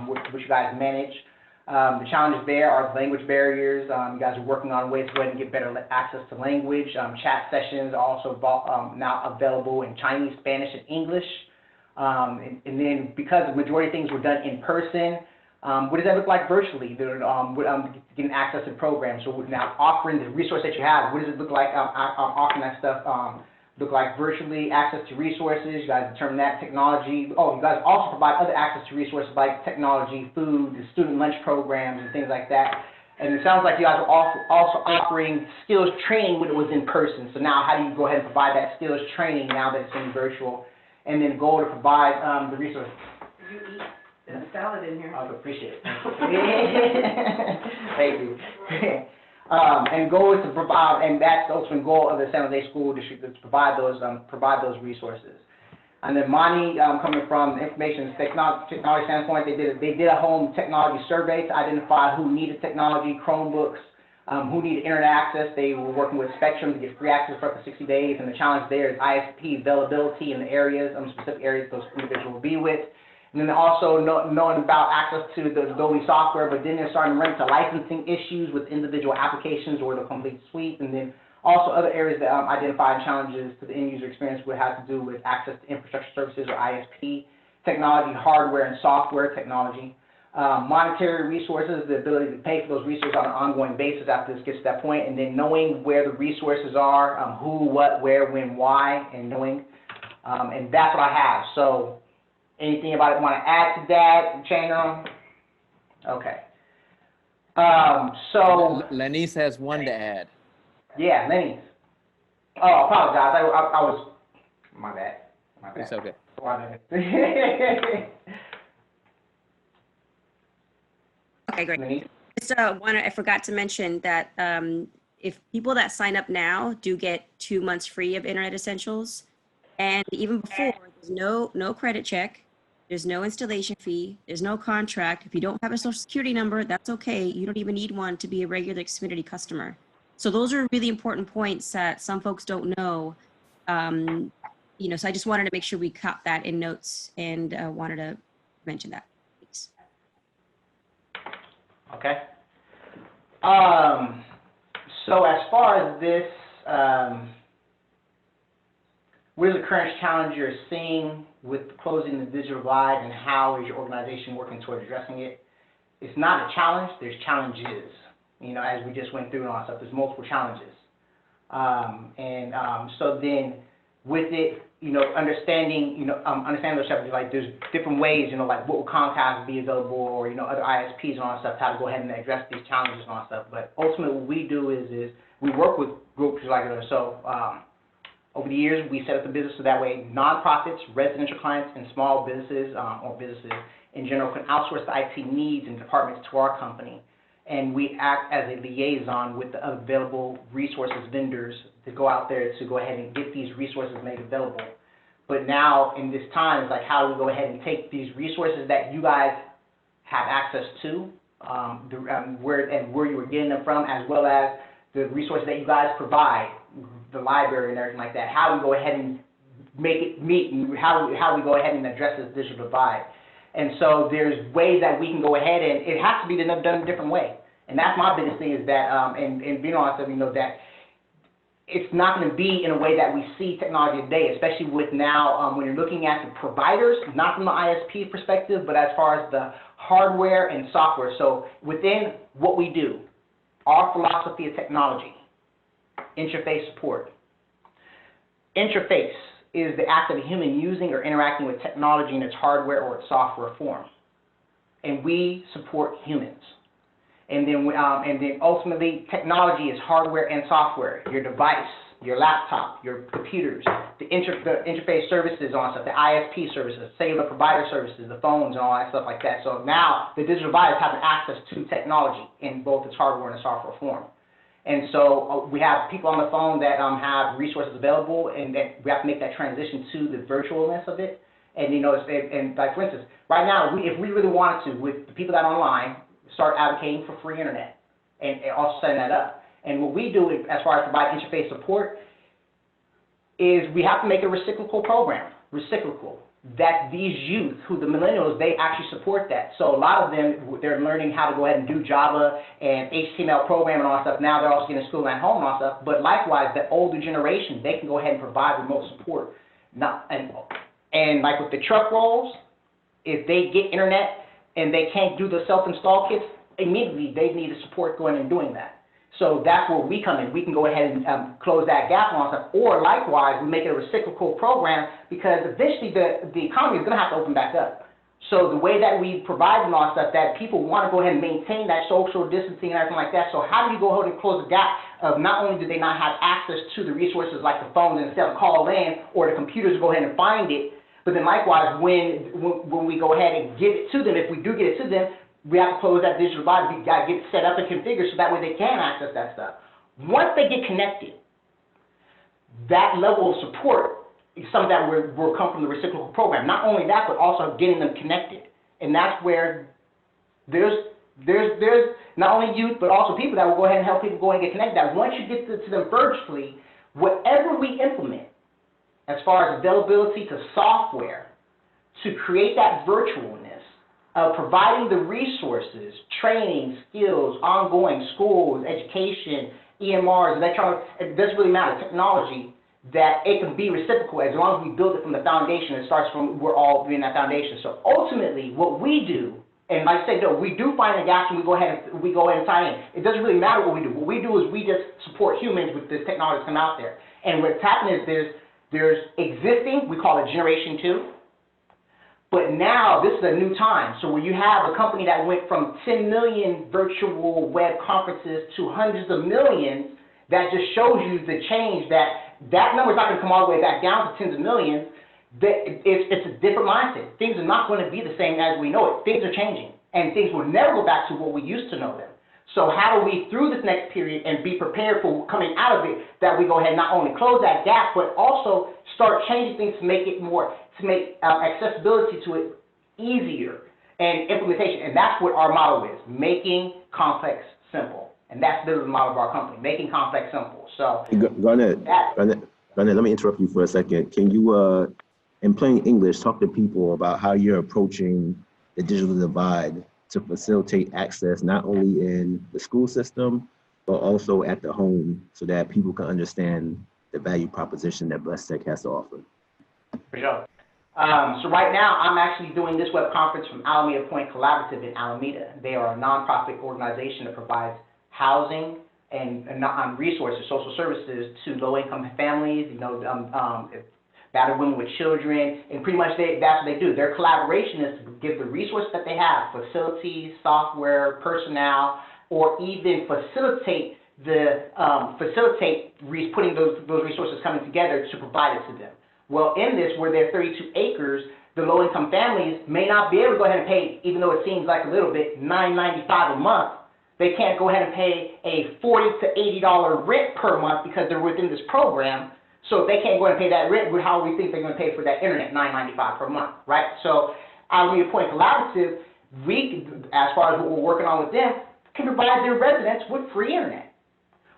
which you guys manage. The challenges there are language barriers. You guys are working on ways to go ahead and get better access to language. Chat sessions are also now available in Chinese, Spanish, and English. And then because the majority of things were done in person, what does that look like virtually? They're getting access to programs. So we're now offering the resource that you have. What does it look like offering that stuff? Look like virtually, access to resources. You guys determine that. Technology. Oh, you guys also provide other access to resources like technology, food, the student lunch programs, and things like that. And it sounds like you guys are also offering skills training when it was in person. So now how do you go ahead and provide that skills training now that it's in virtual? And then goal to provide the resources. There's a salad in here. I appreciate it. Thank you. And goal is to provide, and that's the ultimate goal of the San Jose School District, is to provide those resources. And then Imani, coming from the information technology standpoint, they did a home technology survey to identify who needed technology, Chromebooks, who need internet access. They were working with Spectrum to get free access for up to 60 days, and the challenge there is ISP availability in the areas, specific areas those individuals will be with. And then also knowing about access to the Adobe software, but then they're starting to run into licensing issues with individual applications or the complete suite. And then also other areas that identify challenges to the end user experience would have to do with access to infrastructure services or ISP, technology, hardware and software technology, monetary resources, the ability to pay for those resources on an ongoing basis after this gets to that point, and then knowing where the resources are, who, what, where, when, why, and knowing. And that's what I have. So anything anybody want to add to that, Chano? Okay. So Lennies has one to add. Yeah, Lennies. Oh, I apologize. I was, my bad. It's okay. Okay, great. Just I forgot to mention that if people that sign up now do get 2 months free of Internet Essentials, and even before, there's no credit check, there's no installation fee, there's no contract. If you don't have a social security number, that's okay. You don't even need one to be a regular Xfinity customer. So those are really important points that some folks don't know. So I just wanted to make sure we caught that in notes and wanted to mention that. Thanks. Okay. So as far as this, what is the current challenge you're seeing with closing the digital divide, and how is your organization working toward addressing it? It's not a challenge, there's challenges. As we just went through and all that stuff, there's multiple challenges. So then with it, understanding those challenges, like there's different ways, like what will Comcast be available, or, other ISPs and all that stuff, how to go ahead and address these challenges and all that stuff. But ultimately what we do is we work with groups like that. So over the years, we set up the business so that way nonprofits, residential clients, and small businesses or businesses in general can outsource the IT needs and departments to our company. And we act as a liaison with the available resources vendors to go out there to go ahead and get these resources made available. But now in this time, it's like, how do we go ahead and take these resources that you guys have access to, where you were getting them from, as well as the resources that you guys provide, the library and everything like that. How do we go ahead and make it meet, and how we go ahead and address this digital divide? And so there's ways that we can go ahead, and it has to be done a different way. And that's my biggest thing, is that, and being honest, that it's not going to be in a way that we see technology today, especially with now when you're looking at the providers, not from the ISP perspective, but as far as the hardware and software. So within what we do, our philosophy of technology, interface support. Interface is the act of a human using or interacting with technology in its hardware or its software form. And we support humans. And then ultimately, technology is hardware and software. Your device, your laptop, your computers, the interface services on stuff, the ISP services, cellular provider services, the phones and all that stuff like that. So now the digital divide is having access to technology in both its hardware and its software form. And so we have people on the phone that have resources available, and that we have to make that transition to the virtualness of it. And like for instance, right now, if we really wanted to, with the people that are online, start advocating for free internet and also setting that up. And what we do as far as provide interface support is we have to make a reciprocal program, that these youth, who the millennials, they actually support that. So a lot of them, they're learning how to go ahead and do Java and HTML program and all that stuff. Now they're also getting school at home and all that stuff. But likewise, the older generation, they can go ahead and provide remote support. And like with the truck rolls, if they get internet and they can't do the self-install kits, immediately they need the support going and doing that. So that's where we come in. We can go ahead and close that gap on stuff. Or likewise, we make it a reciprocal program, because eventually the economy is going to have to open back up. So the way that we provide and all stuff, that people want to go ahead and maintain that social distancing and everything like that. So how do you go ahead and close the gap of not only do they not have access to the resources like the phones and instead of call in, or the computers go ahead and find it, but then likewise, when we go ahead and give it to them, if we do get it to them, we have to close that digital divide. We got to get it set up and configured so that way they can access that stuff. Once they get connected, that level of support is something that will come from the reciprocal program. Not only that, but also getting them connected. And that's where there's there's not only youth, but also people that will go ahead and help people go and get connected. That once you get to them virtually, whatever we implement, as far as availability to software, to create that virtualness of providing the resources, training, skills, ongoing schools, education, EMRs, electronic, it doesn't really matter, technology, that it can be reciprocal as long as we build it from the foundation. It starts from, we're all doing that foundation. So ultimately, what we do, and like I said, no, we do find the gaps and we go ahead and tie in. It doesn't really matter what we do. What we do is we just support humans with this technology that's come out there. And what's happening is there's existing, we call it Generation 2. But now this is a new time. So when you have a company that went from 10 million virtual web conferences to hundreds of millions, that just shows you the change that number's not going to come all the way back down to tens of millions. It's a different mindset. Things are not going to be the same as we know it. Things are changing, and things will never go back to what we used to know them. So how do we, through this next period, and be prepared for coming out of it, that we go ahead and not only close that gap, but also start changing things to make it more, to make accessibility to it easier and implementation. And that's what our motto is, making complex simple. And that's the model of our company, making complex simple. So, Garnett, let me interrupt you for a second. Can you, in plain English, talk to people about how you're approaching the digital divide to facilitate access not only in the school system, but also at the home, so that people can understand the value proposition that Blestek has to offer? For sure. So right now, I'm actually doing this web conference from Alameda Point Collaborative in Alameda. They are a nonprofit organization that provides housing and resources, social services to low-income families, battered women with children, and pretty much that's what they do. Their collaboration is to give the resources that they have, facilities, software, personnel, or even facilitate putting those resources coming together to provide it to them. Well, in this, where they're 32 acres, the low-income families may not be able to go ahead and pay, even though it seems like a little bit, $9.95 a month. They can't go ahead and pay a $40 to $80 rent per month because they're within this program. So if they can't go ahead and pay that rent, how do we think they're going to pay for that internet, $9.95 per month, right? So Alameda Point Collaborative, we, as far as what we're working on with them, can provide their residents with free internet.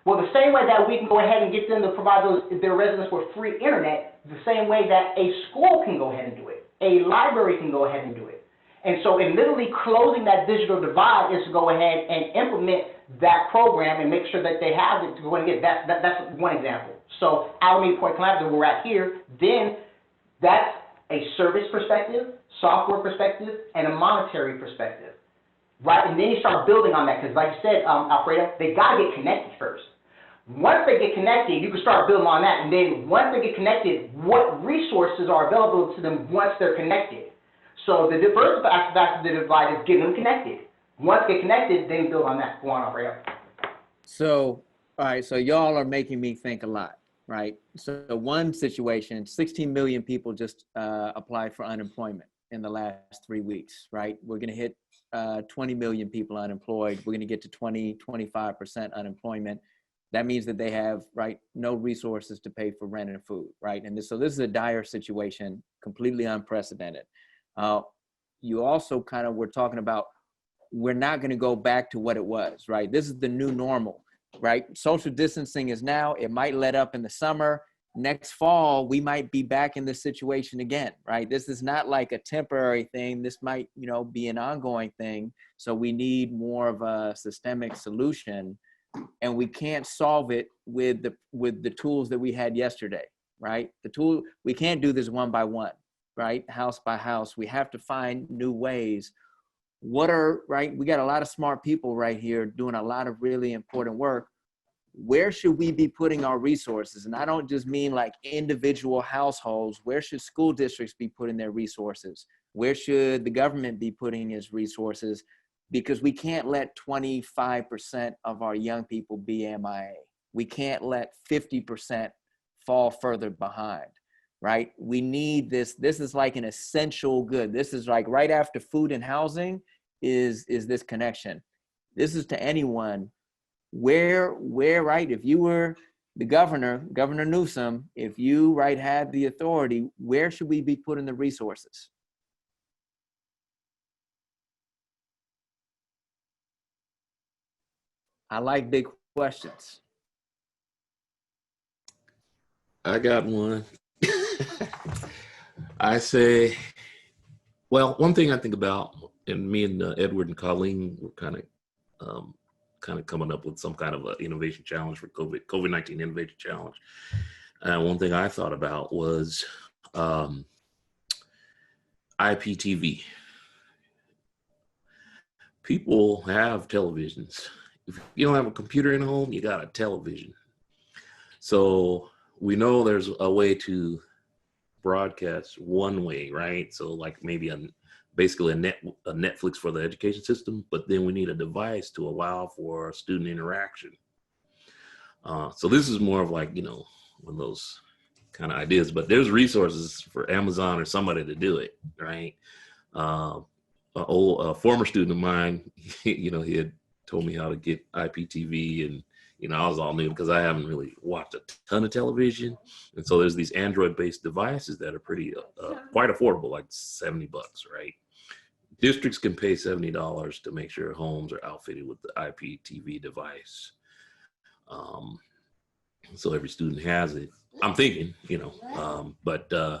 Well, the same way that we can go ahead and get them to provide their residents with free internet, the same way that a school can go ahead and do it, a library can go ahead and do it. And so in literally closing that digital divide is to go ahead and implement that program and make sure that they have it to go and get that. That's one example. So Alameda Point Collaborative, where we're at here, then that's a service perspective, software perspective, and a monetary perspective, right? And then you start building on that because, like you said, Alfredo, they got to get connected first. Once they get connected, you can start building on that. And then once they get connected, what resources are available to them once they're connected? So the first aspect of the divide is getting them connected. Once they get connected, then build on that. Go on, Alfredo. So, all right, so y'all are making me think a lot, right? So one situation, 16 million people just applied for unemployment in the last 3 weeks, right? We're gonna hit 20 million people unemployed. We're gonna get to 25% unemployment. That means that they have, right, no resources to pay for rent and food, right? And so this is a dire situation, completely unprecedented. You also kind of were talking about, we're not going to go back to what it was, right? This is the new normal, right? Social distancing is now, it might let up in the summer. Next fall, we might be back in this situation again, right? This is not like a temporary thing. This might, be an ongoing thing. So we need more of a systemic solution, and we can't solve it with the tools that we had yesterday, right? We can't do this one by one, right? House by house. We have to find new ways. We got a lot of smart people right here doing a lot of really important work. Where should we be putting our resources? And I don't just mean like individual households. Where should school districts be putting their resources? Where should the government be putting its resources? Because we can't let 25% of our young people be MIA. We can't let 50% fall further behind. Right? We need this. This is like an essential good. This is like right after food and housing is this connection. This is to anyone. Where, right? If you were the Governor Newsom, if you, right, had the authority, where should we be putting the resources? I like big questions. I got one. I say, well, one thing I think about, and me and Edward and Colleen were kind of coming up with some kind of an innovation challenge for COVID-19 innovation challenge. And one thing I thought about was IPTV. People have televisions. If you don't have a computer in home, you got a television. So we know there's a way to broadcast one way, right? So like maybe basically a Netflix for the education system, but then we need a device to allow for student interaction. So this is more of like, one of those kind of ideas, but there's resources for Amazon or somebody to do it, right? A former student of mine, he had told me how to get IPTV, and I was all new because I haven't really watched a ton of television. And so there's these Android-based devices that are pretty quite affordable, like $70, right? Districts can pay $70 to make sure homes are outfitted with the IPTV device. So every student has it. I'm thinking, but I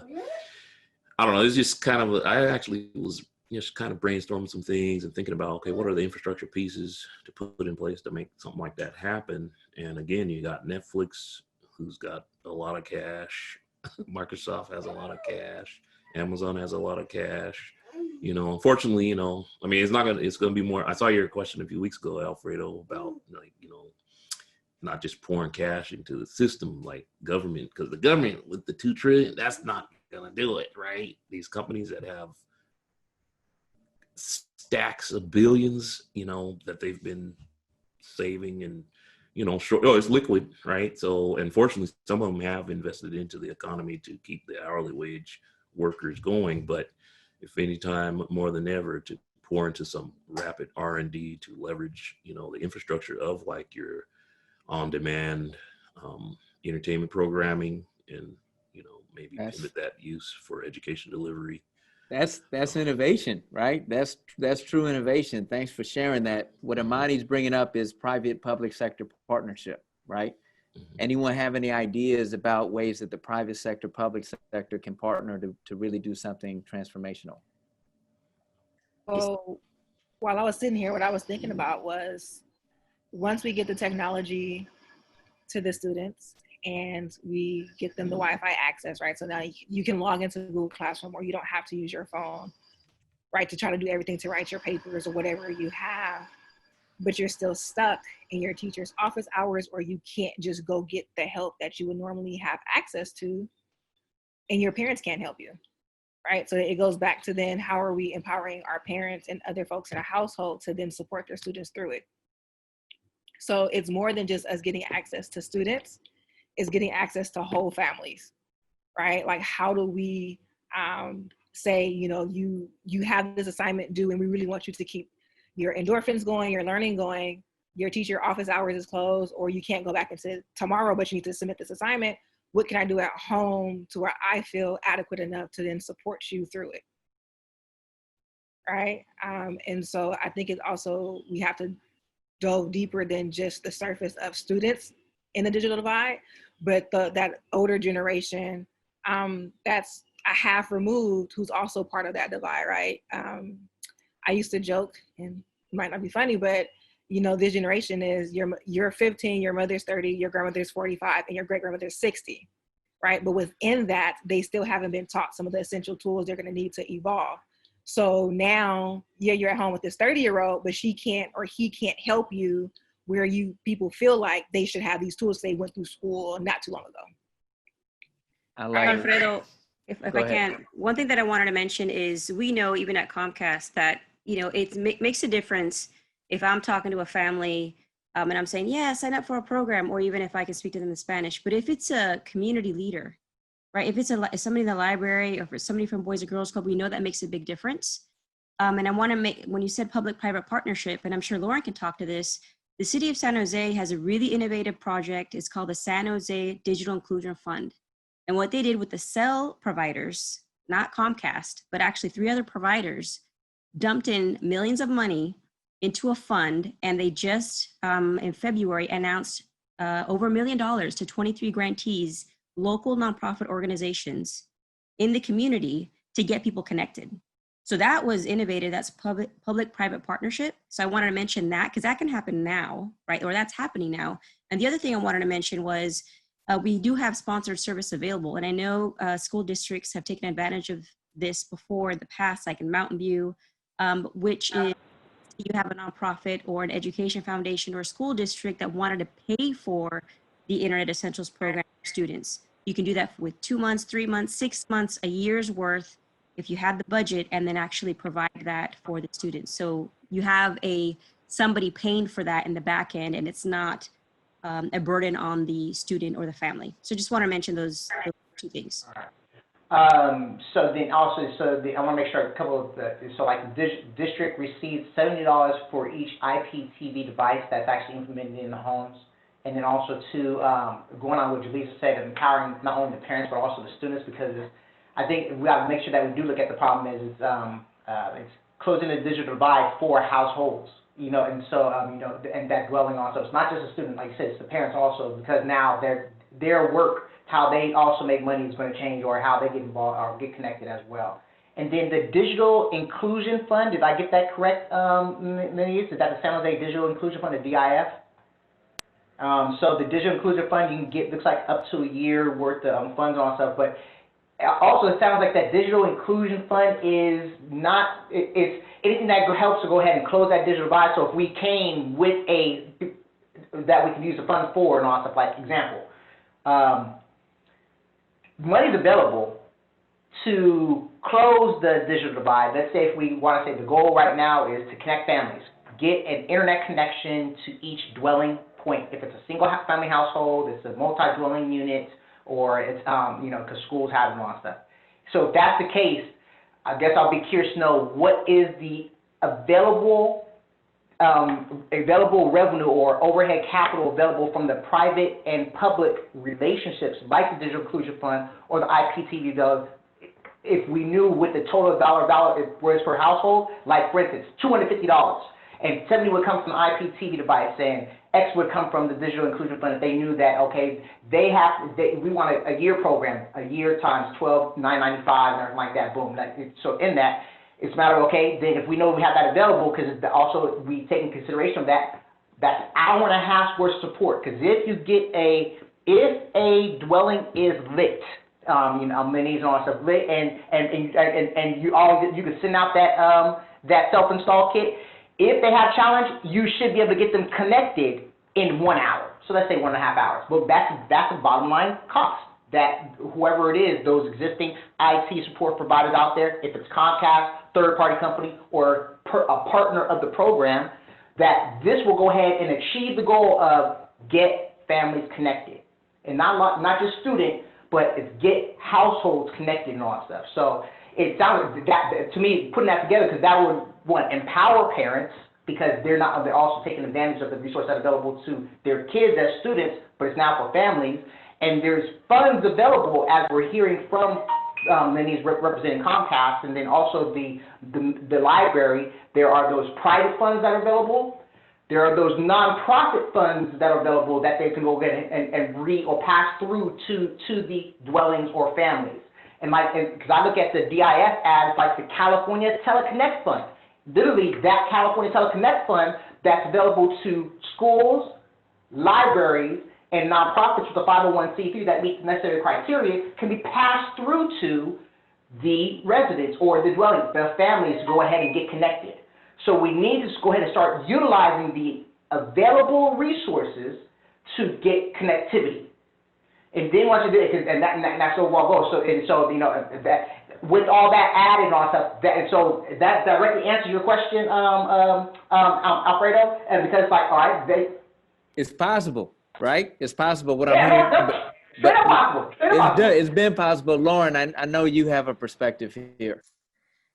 don't know. It's just kind of, I actually was just kind of brainstorming some things and thinking about, okay, what are the infrastructure pieces to put in place to make something like that happen? And again, you got Netflix, who's got a lot of cash. Microsoft has a lot of cash. Amazon has a lot of cash. Unfortunately, I mean, it's going to be more. I saw your question a few weeks ago, Alfredo, about not just pouring cash into the system like government, because the government with the $2 trillion, that's not going to do it, right? These companies that have stacks of billions, that they've been saving and, it's liquid, right? So unfortunately, some of them have invested into the economy to keep the hourly wage workers going. But if any time more than ever to pour into some rapid R&D to leverage, the infrastructure of like your on-demand entertainment programming, and maybe pivot that use for education delivery. That's innovation, right? That's true innovation. Thanks for sharing that. What Imani's bringing up is private-public sector partnership, right? Mm-hmm. Anyone have any ideas about ways that the private sector, public sector can partner to really do something transformational? So while I was sitting here, what I was thinking about was, once we get the technology to the students and we get them the Wi-Fi access, right? So now you can log into Google Classroom, or you don't have to use your phone, right, to try to do everything to write your papers or whatever you have, but you're still stuck in your teacher's office hours, or you can't just go get the help that you would normally have access to, and your parents can't help you, right? So it goes back to then, how are we empowering our parents and other folks in a household to then support their students through it? So it's more than just us getting access to students, it's getting access to whole families, right? Like, how do we say, you have this assignment due and we really want you to keep your endorphins going, your learning going, your teacher office hours is closed, or you can't go back into tomorrow, but you need to submit this assignment. What can I do at home to where I feel adequate enough to then support you through it, right? And so I think it's also, we have to dove deeper than just the surface of students in the digital divide, but that older generation that's a half removed, who's also part of that divide, right? I used to joke, and it might not be funny, but this generation is, you're 15, your mother's 30, your grandmother's 45, and your great grandmother's 60, right? But within that, they still haven't been taught some of the essential tools they're going to need to evolve. So now, you're at home with this 30-year-old, but she can't, or he can't help you where people feel like they should have these tools they went through school not too long ago. I like Alfredo, if I can, one thing that I wanted to mention is, we know even at Comcast that, it makes a difference if I'm talking to a family and I'm saying, yeah, sign up for a program, or even if I can speak to them in Spanish. But if it's a community leader, right? If it's somebody in the library, or if it's somebody from Boys and Girls Club, we know that makes a big difference. And I want to when you said public-private partnership, and I'm sure Lauren can talk to this, the city of San Jose has a really innovative project. It's called the San Jose Digital Inclusion Fund. And what they did with the cell providers, not Comcast, but actually 3 other providers, dumped in millions of money into a fund, and they just in February announced over $1 million to 23 grantees, local nonprofit organizations in the community to get people connected. So that was innovative. That's public-private partnership. So I wanted to mention that because that can happen now, right? Or that's happening now. And the other thing I wanted to mention was we do have sponsored service available. And I know school districts have taken advantage of this before in the past, like in Mountain View, which is you have a nonprofit or an education foundation or a school district that wanted to pay for the Internet Essentials program for students. You can do that with 2 months, 3 months, 6 months, a year's worth, if you had the budget, and then actually provide that for the students. So you have somebody paying for that in the back end, and it's not a burden on the student or the family. So just want to mention those 2 things. So then also, I want to make sure a couple of so like the district receives $70 for each IPTV device that's actually implemented in the homes. And then also going on what Jaliza said, empowering not only the parents, but also the students, because I think we got to make sure that we do look at the problem is it's closing the digital divide for households, you know, and so, you know, and that dwelling also. It's not just the student, like you said, it's the parents also, because now their work, how they also make money is going to change, or how they get involved or get connected as well. And then the Digital Inclusion Fund, did I get that correct, Lennies? Is that the San Jose Digital Inclusion Fund, the DIF? So the Digital Inclusion Fund, you can get, looks like up to a year worth of funds on stuff, but also it sounds like that Digital Inclusion Fund is not, it's anything that helps to go ahead and close that digital divide. So if we came with that we can use the funds for and all stuff, like example, money's available to close the digital divide. Let's say if we want to say the goal right now is to connect families, get an internet connection to each dwelling point. If it's a single family household, it's a multi-dwelling unit, or it's, you know, because schools have them on stuff. So if that's the case, I guess I'll be curious to know what is the available revenue or overhead capital available from the private and public relationships, like the Digital Inclusion Fund or the IPTV does, if we knew what the total dollar was per household, like for instance, $250, and 70 would come from the IPTV device, and X would come from the Digital Inclusion Fund if they knew that, okay, we want a year program, a year times 12, $9.95 and everything like that, boom. So in that, it's a matter of, okay, then if we know we have that available, because also we take in consideration of that, that's an hour and a half worth of support. Because if a dwelling is lit, you know, Lennies and all that stuff, lit, and you can send out that self-install kit. If they have challenge, you should be able to get them connected in 1 hour. So let's say 1.5 hours. But that's a bottom line cost that whoever it is, those existing IT support providers out there, if it's Comcast, third-party company, or a partner of the program, that this will go ahead and achieve the goal of get families connected. And not just student, but it's get households connected and all that stuff. So it sounds that to me, putting that together, because that would, one, empower parents, because they're also taking advantage of the resource that's available to their kids as students, but it's now for families. And there's funds available, as we're hearing from Lennies representing Comcast, and then also the library. There are those private funds that are available. There are those nonprofit funds that are available that they can go get and read or pass through to the dwellings or families. And because I look at the DIF as like the California Teleconnect Fund. Literally, that California Teleconnect Fund that's available to schools, libraries, and nonprofits with a 501c3 that meets the necessary criteria can be passed through to the residents or the dwellings, the families, to go ahead and get connected. So we need to go ahead and start utilizing the available resources to get connectivity. And then once you do it, and that's the overall goal. So you know, that with all that added on stuff, so that directly answers your question, Alfredo. And because like, all right, it's possible, right? It's possible. What yeah, I'm hearing, but possible. It's been possible. Lauren, I know you have a perspective here.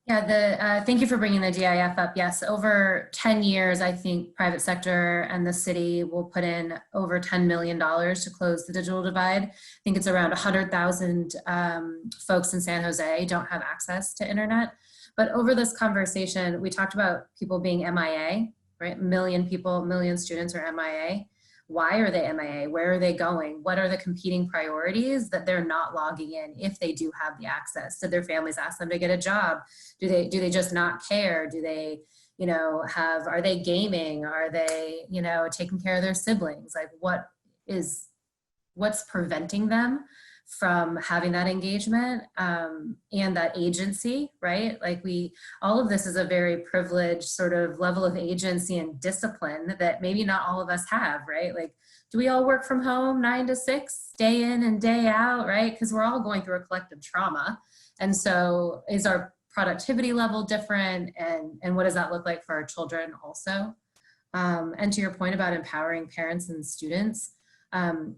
Yeah, thank you for bringing the DIF up. Yes, over 10 years, I think private sector and the city will put in over $10 million to close the digital divide. I think it's around 100,000 folks in San Jose don't have access to internet. But over this conversation, we talked about people being MIA. right? Million people, million students are MIA. Why are they MIA? Where are they going? What are the competing priorities that they're not logging in if they do have the access? Did their families ask them to get a job? Do they just not care? Do they, you know, are they gaming? Are they, you know, taking care of their siblings? Like what's preventing them from having that engagement and that agency, right? Like all of this is a very privileged sort of level of agency and discipline that maybe not all of us have, right? Like, do we all work from home 9 to 6, day in and day out, right? Because we're all going through a collective trauma. And so is our productivity level different? And what does that look like for our children also? And to your point about empowering parents and students,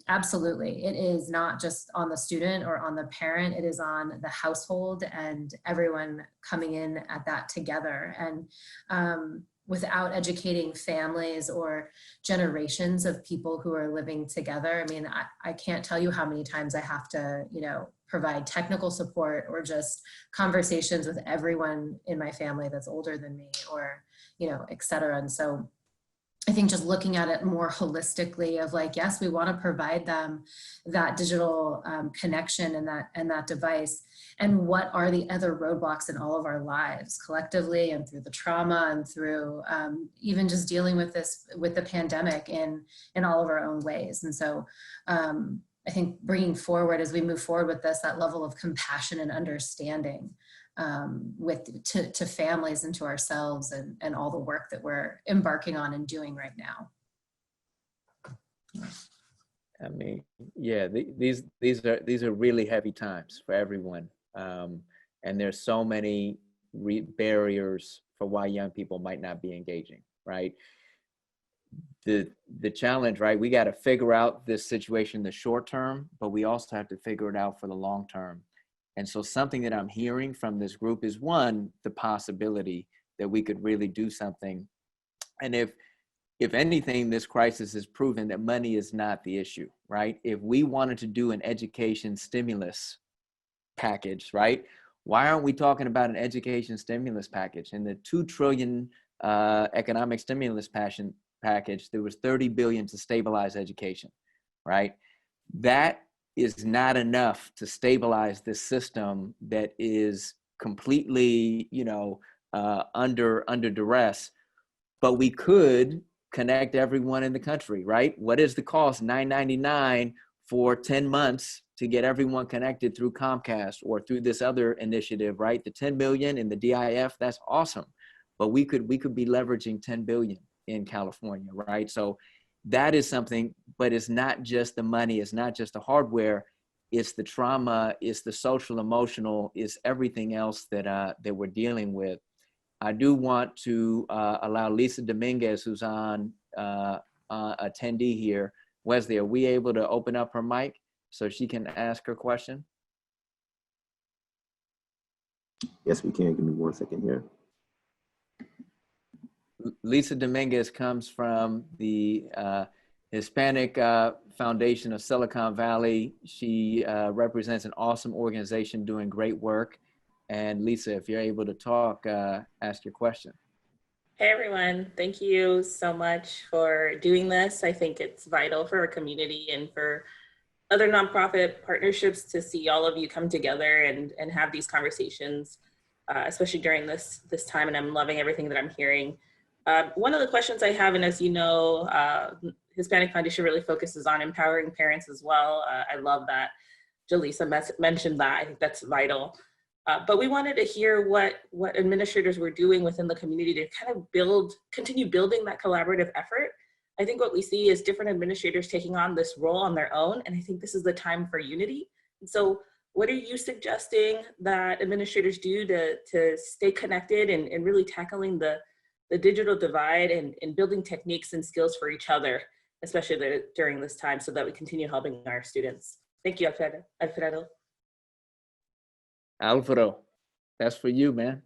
absolutely. It is not just on the student or on the parent, it is on the household and everyone coming in at that together. And without educating families or generations of people who are living together, I mean, I can't tell you how many times I have to, you know, provide technical support or just conversations with everyone in my family that's older than me or, you know, et cetera. And so I think just looking at it more holistically of like, yes, we want to provide them that digital connection and that device. And what are the other roadblocks in all of our lives collectively and through the trauma and through even just dealing with the pandemic in all of our own ways. And so I think bringing forward as we move forward with this, that level of compassion and understanding to families and to ourselves and all the work that we're embarking on and doing right now. I mean, yeah, these are really heavy times for everyone. And there's so many barriers for why young people might not be engaging, right? The challenge, right? We got to figure out this situation in the short term, but we also have to figure it out for the long term. And so something that I'm hearing from this group is one, the possibility that we could really do something. And if anything, this crisis has proven that money is not the issue, right? If we wanted to do an education stimulus package, right? Why aren't we talking about an education stimulus package? In the $2 trillion economic stimulus package, there was $30 billion to stabilize education, right? That is not enough to stabilize this system that is completely, you know, under duress. But we could connect everyone in the country, right? What is the cost? $9.99 for 10 months to get everyone connected through Comcast or through this other initiative, right? The 10 million in the DIF, that's awesome. But we could be leveraging 10 billion in California, right? So that is something, but it's not just the money, it's not just the hardware, it's the trauma, it's the social, emotional, it's everything else that we're dealing with. I do want to allow Lisa Dominguez, who's on attendee here. Wesley, are we able to open up her mic so she can ask her question? Yes, we can. Give me 1 second here. Lisa Dominguez comes from the Hispanic Foundation of Silicon Valley. She represents an awesome organization doing great work. And Lisa, if you're able to talk, ask your question. Hey everyone, thank you so much for doing this. I think it's vital for our community and for other nonprofit partnerships to see all of you come together and have these conversations, especially during this time, and I'm loving everything that I'm hearing. One of the questions I have, and as you know, Hispanic Foundation really focuses on empowering parents as well. I love that Jaliza mentioned that. I think that's vital. But we wanted to hear what administrators were doing within the community to kind of continue building that collaborative effort. I think what we see is different administrators taking on this role on their own, and I think this is the time for unity. And so what are you suggesting that administrators do to stay connected and really tackling the digital divide and building techniques and skills for each other, especially during this time, so that we continue helping our students? Thank you, Alfredo. Alvaro, that's for you, man.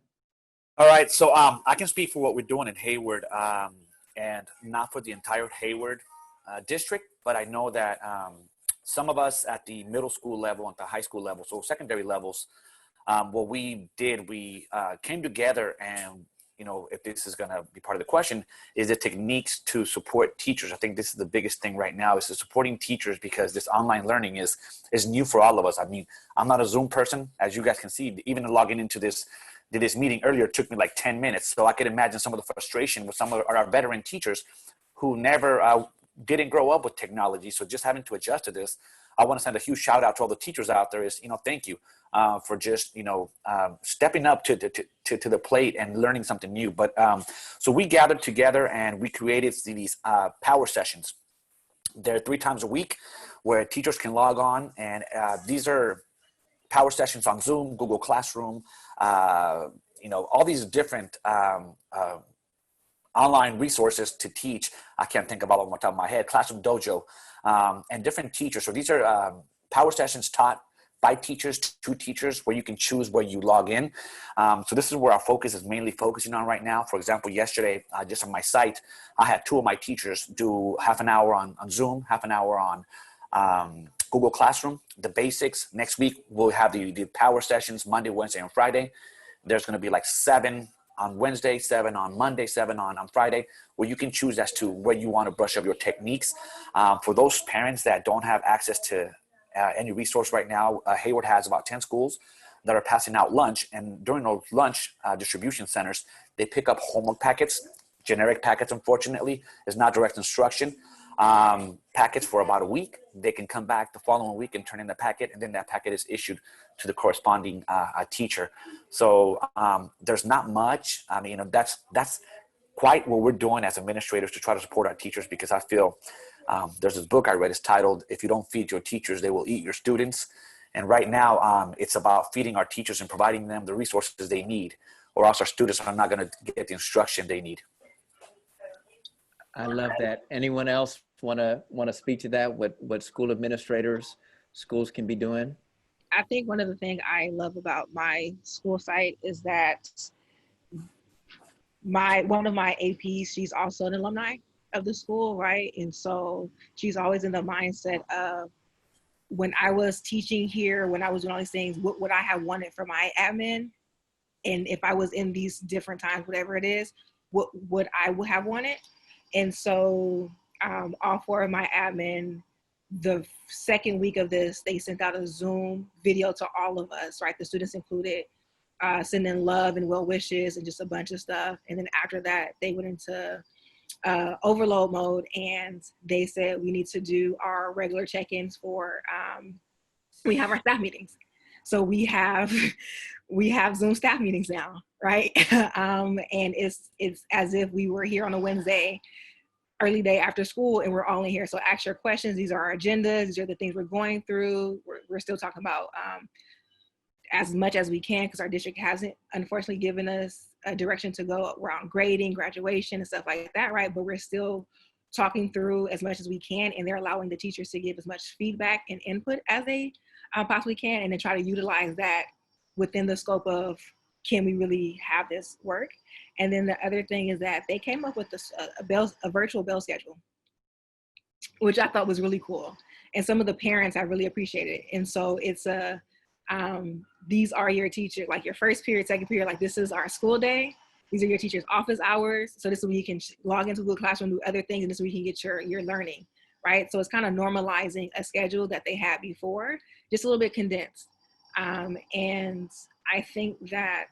All right, so I can speak for what we're doing in Hayward, and not for the entire Hayward district, but I know that some of us at the middle school level and the high school level, so secondary levels, what we did, we came together and you know, if this is going to be part of the question, is the techniques to support teachers. I think this is the biggest thing right now, is the supporting teachers, because this online learning is new for all of us. I mean, I'm not a Zoom person, as you guys can see. Even logging into this meeting earlier took me like 10 minutes. So I could imagine some of the frustration with some of our veteran teachers who never didn't grow up with technology. So just having to adjust to this, I want to send a huge shout out to all the teachers out there. Is, you know, thank you for just, you know, stepping up to the plate and learning something new. But so we gathered together and we created these power sessions. They're 3 times a week where teachers can log on, and these are power sessions on Zoom, Google Classroom, you know, all these different online resources to teach. I can't think of all of them on top of my head. Classroom Dojo, and different teachers. So these are power sessions taught by teachers to teachers, where you can choose where you log in. So this is where our focus is mainly focusing on right now. For example, yesterday, just on my site, I had 2 of my teachers do half an hour on Zoom, half an hour on Google Classroom, the basics. Next week, we'll have the power sessions Monday, Wednesday, and Friday. There's going to be like 7 on Wednesday, 7 on Monday, 7 on Friday, where you can choose as to where you want to brush up your techniques. For those parents that don't have access to any resource right now, Hayward has about 10 schools that are passing out lunch. And during those lunch distribution centers, they pick up homework packets, generic packets, unfortunately. It's not direct instruction. Packets for about a week. They can come back the following week and turn in the packet, and then that packet is issued to the corresponding teacher. So there's not much. I mean, you know, that's quite what we're doing as administrators to try to support our teachers, because I feel there's this book I read. It's titled, "If You Don't Feed Your Teachers, They Will Eat Your Students." And right now, it's about feeding our teachers and providing them the resources they need, or else our students are not going to get the instruction they need. I love that. Anyone else want to speak to that? What school administrators, schools can be doing? I think one of the things I love about my school site is that one of my APs, she's also an alumni of the school, right? And so she's always in the mindset of, when I was teaching here, when I was doing all these things, what would I have wanted for my admin? And if I was in these different times, whatever it is, what would I have wanted? And so all 4 of my admin, the second week of this, they sent out a Zoom video to all of us, right? The students included, sending love and well wishes and just a bunch of stuff. And then after that, they went into overload mode, and they said we need to do our regular check-ins for, we have our staff meetings. So we have Zoom staff meetings now, right? And it's as if we were here on a Wednesday, early day after school, and we're all in here. So ask your questions. These are our agendas. These are the things we're going through. We're still talking about as much as we can, because our district hasn't, unfortunately, given us a direction to go around grading, graduation, and stuff like that, right? But we're still talking through as much as we can, and they're allowing the teachers to give as much feedback and input as they possibly can, and then try to utilize that within the scope of, can we really have this work? And then the other thing is that they came up with a virtual bell schedule, which I thought was really cool. And some of the parents, I really appreciated it. And so it's these are your teacher, like your first period, second period, like this is our school day. These are your teacher's office hours. So this is where you can log into Google Classroom, do other things, and this is where you can get your learning, right? So it's kind of normalizing a schedule that they had before, just a little bit condensed. And I think that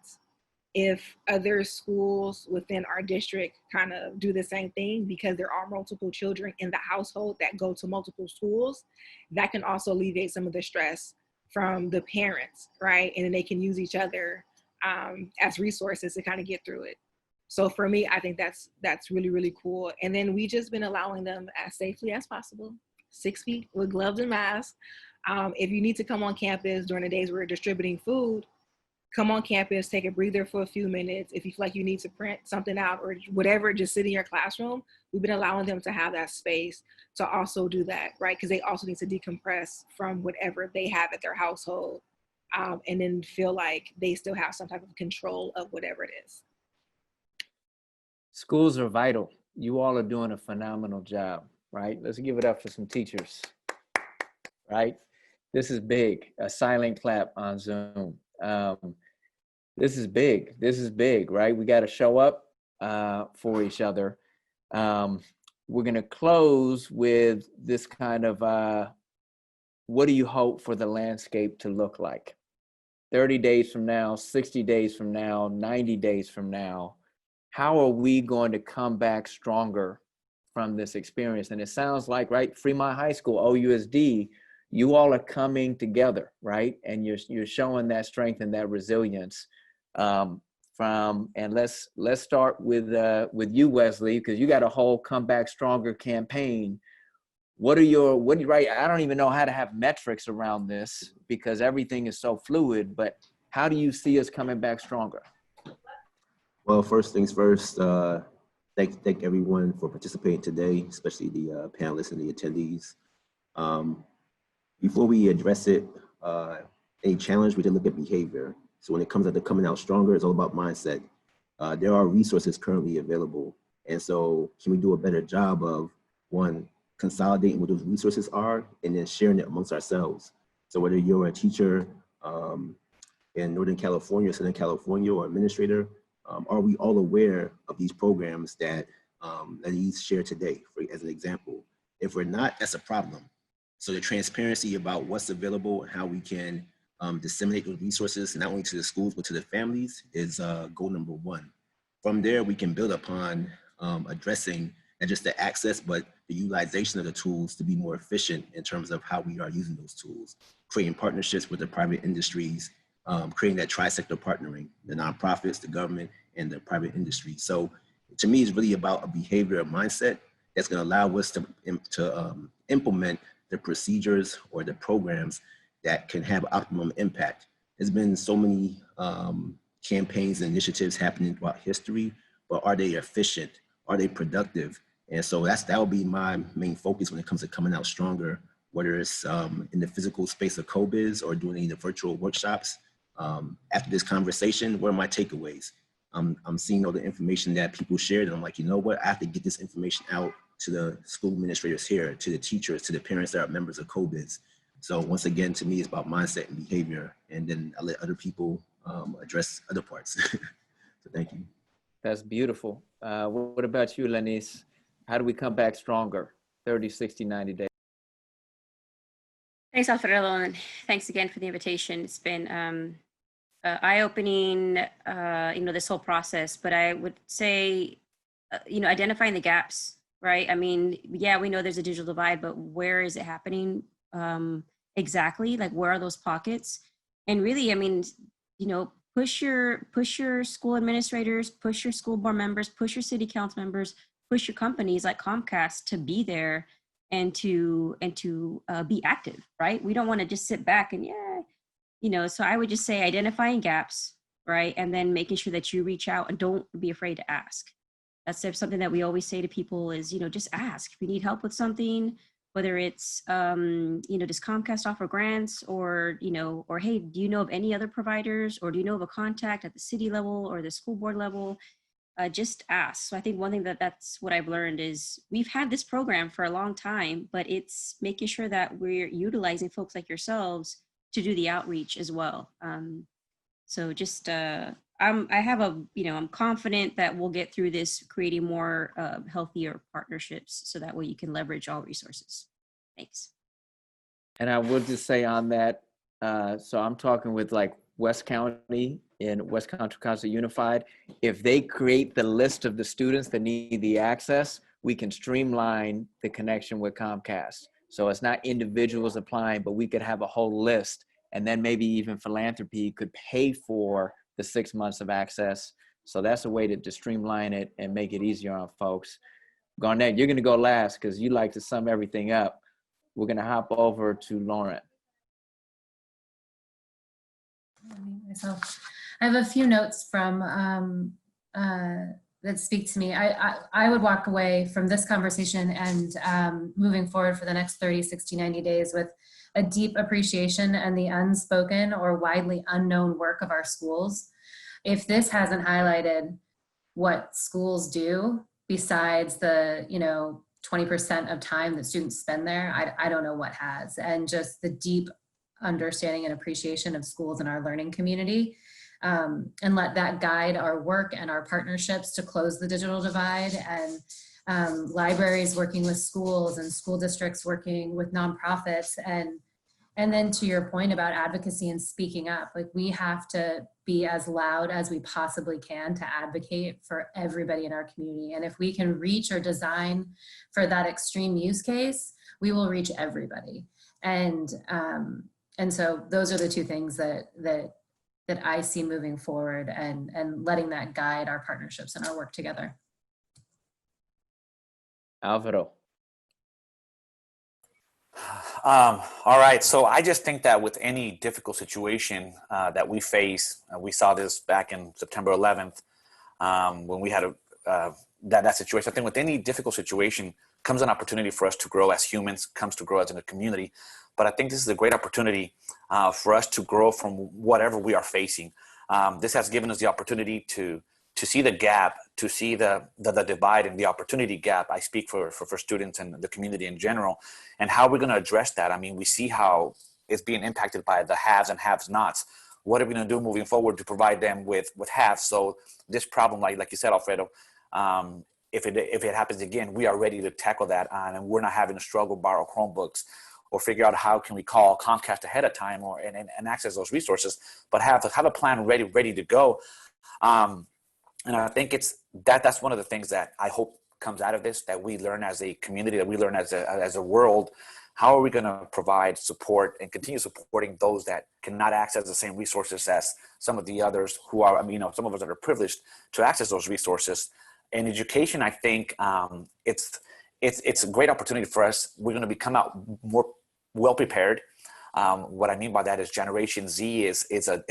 if other schools within our district kind of do the same thing, because there are multiple children in the household that go to multiple schools, that can also alleviate some of the stress from the parents, right? And then they can use each other as resources to kind of get through it. So for me, I think that's really, really cool. And then we just been allowing them as safely as possible, 6 feet with gloves and masks. If you need to come on campus during the days we're distributing food, come on campus, take a breather for a few minutes. If you feel like you need to print something out or whatever, just sit in your classroom. We've been allowing them to have that space to also do that, right? Because they also need to decompress from whatever they have at their household, and then feel like they still have some type of control of whatever it is. Schools are vital. You all are doing a phenomenal job, right? Let's give it up for some teachers, right? This is big, a silent clap on Zoom. This is big. This is big, right? We got to show up for each other. We're going to close with this kind of, what do you hope for the landscape to look like? 30 days from now, 60 days from now, 90 days from now, how are we going to come back stronger from this experience? And it sounds like, right, Fremont High School, OUSD, you all are coming together, right? And you're showing that strength and that resilience. And let's start with you, Wesley, because you got a whole Come Back Stronger campaign. Right? I don't even know how to have metrics around this because everything is so fluid, but how do you see us coming back stronger? Well, first things first, thank everyone for participating today, especially the panelists and the attendees. Before we address it, any challenge, we can look at behavior. So when it comes to coming out stronger, it's all about mindset. There are resources currently available. And so can we do a better job of, one, consolidating what those resources are and then sharing it amongst ourselves? So whether you're a teacher in Northern California, Southern California, or administrator, are we all aware of these programs that Lennies shared today, as an example? If we're not, that's a problem. So the transparency about what's available and how we can disseminate those resources, not only to the schools, but to the families, is goal number one. From there, we can build upon addressing not just the access, but the utilization of the tools to be more efficient in terms of how we are using those tools, creating partnerships with the private industries, creating that tri-sector partnering, the nonprofits, the government, and the private industry. So to me, it's really about a behavior, a mindset that's going to allow us to implement the procedures or the programs that can have optimum impact. There's been so many campaigns and initiatives happening throughout history, but are they efficient? Are they productive? And so that will be my main focus when it comes to coming out stronger, whether it's in the physical space of CoBiz or doing any of the virtual workshops. After this conversation, what are my takeaways? I'm seeing all the information that people shared, and I'm like, you know what? I have to get this information out to the school administrators here, to the teachers, to the parents that are members of CoBiz. So once again, to me, it's about mindset and behavior, and then I'll let other people address other parts. So thank you. That's beautiful. What about you, Lennies? How do we come back stronger? 30, 60, 90 days. Thanks, Alfredo, and thanks again for the invitation. It's been eye-opening, this whole process, but I would say, identifying the gaps, right? I mean, yeah, we know there's a digital divide, but where is it happening exactly? Like, where are those pockets? And really, I mean, push your school administrators, push your school board members, push your city council members, push your companies like Comcast to be there and to be active, right? We don't want to just sit back and so I would just say identifying gaps, right? And then making sure that you reach out and don't be afraid to ask. That's something that we always say to people is, just ask. If you need help with something, whether it's, does Comcast offer grants or, or hey, do you know of any other providers, or do you know of a contact at the city level or the school board level? Just ask. So I think one thing that's what I've learned is we've had this program for a long time, but it's making sure that we're utilizing folks like yourselves to do the outreach as well. So just, I'm confident that we'll get through this, creating more healthier partnerships so that way you can leverage all resources. Thanks. And I will just say on that, so I'm talking with like West County and West Country Council Unified. If they create the list of the students that need the access, we can streamline the connection with Comcast. So it's not individuals applying, but we could have a whole list, and then maybe even philanthropy could pay for the 6 months of access. So that's a way to streamline it and make it easier on folks. Garnett, you're gonna go last because you like to sum everything up. We're gonna hop over to Lauren. Myself, I have a few notes from that speak to me. I would walk away from this conversation and moving forward for the next 30, 60, 90 days with a deep appreciation and the unspoken or widely unknown work of our schools. If this hasn't highlighted what schools do besides the 20% of time that students spend there, I don't know what has. And just the deep understanding and appreciation of schools in our learning community and let that guide our work and our partnerships to close the digital divide, and libraries working with schools and school districts working with nonprofits. And then to your point about advocacy and speaking up, like we have to be as loud as we possibly can to advocate for everybody in our community. And if we can reach or design for that extreme use case, we will reach everybody. And so those are the two things that I see moving forward, and letting that guide our partnerships and our work together. Alvaro. All right, so I just think that with any difficult situation that we face, we saw this back in September 11th when we had that situation. I think with any difficult situation comes an opportunity for us to grow as humans, comes to grow as in a community. But I think this is a great opportunity for us to grow from whatever we are facing. This has given us the opportunity to see the gap, to see the divide and the opportunity gap. I speak for students and the community in general, and how we're going to address that. I mean, we see how it's being impacted by the haves and have-nots. What are we going to do moving forward to provide them with haves? So this problem, like you said, Alfredo, if it happens again, we are ready to tackle that, and we're not having to struggle, borrow Chromebooks, or figure out how can we call Comcast ahead of time, or and access those resources, but have a plan ready to go. And I think that's one of the things that I hope comes out of this, that we learn as a community, that we learn as a world. How are we going to provide support and continue supporting those that cannot access the same resources as some of the others who are, some of us that are privileged to access those resources? In education, I think it's a great opportunity for us. We're going to come out more well prepared. What I mean by that is Generation Z is a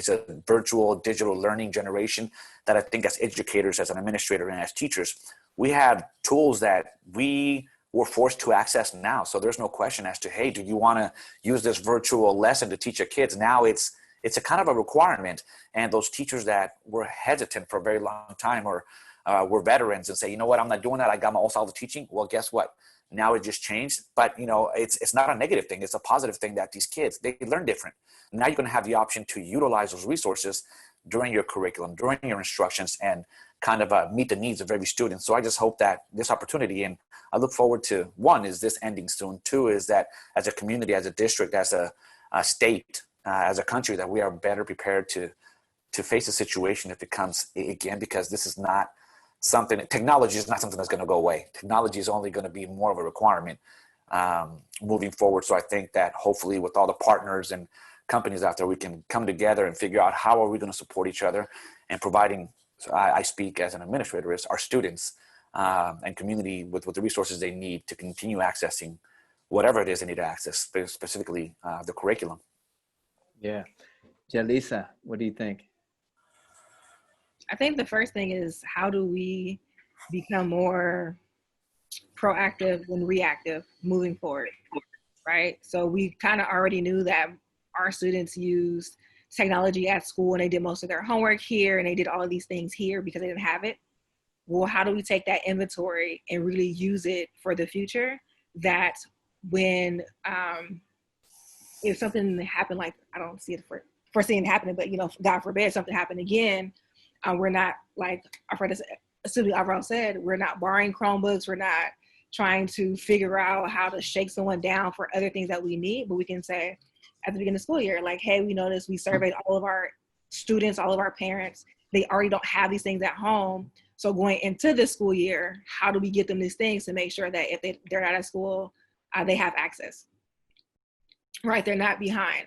virtual digital learning generation that I think as educators, as an administrator, and as teachers, we have tools that we were forced to access now. So there's no question as to, hey, do you want to use this virtual lesson to teach your kids? Now it's a kind of a requirement. And those teachers that were hesitant for a very long time, or were veterans and say, you know what, I'm not doing that, I got my own style of teaching. Well, guess what? Now it just changed, but it's not a negative thing. It's a positive thing that these kids, they learn different. Now you're going to have the option to utilize those resources during your curriculum, during your instructions, and kind of meet the needs of every student. So I just hope that this opportunity, and I look forward to, one, is this ending soon. Two, is that as a community, as a district, as a state, as a country, that we are better prepared to face a situation if it comes again, because this is not something, technology is not something that's going to go away. Technology is only going to be more of a requirement moving forward. So I think that hopefully with all the partners and companies out there, we can come together and figure out how are we going to support each other, and providing, so I speak as an administrator, as our students and community with the resources they need to continue accessing whatever it is they need to access, specifically the curriculum. Yeah. Jaliza, what do you think? I think the first thing is, how do we become more proactive than reactive moving forward, right? So we kind of already knew that our students used technology at school, and they did most of their homework here, and they did all of these things here because they didn't have it. Well, how do we take that inventory and really use it for the future, that when if something happened, like, I don't see it foreseeing it happening, but God forbid something happened again, we're not, like Alvaro said, we're not borrowing Chromebooks, we're not trying to figure out how to shake someone down for other things that we need, but we can say at the beginning of the school year, like, hey, we noticed we surveyed all of our students, all of our parents, they already don't have these things at home. So going into this school year, how do we get them these things to make sure that if they're not at school, they have access, right? They're not behind.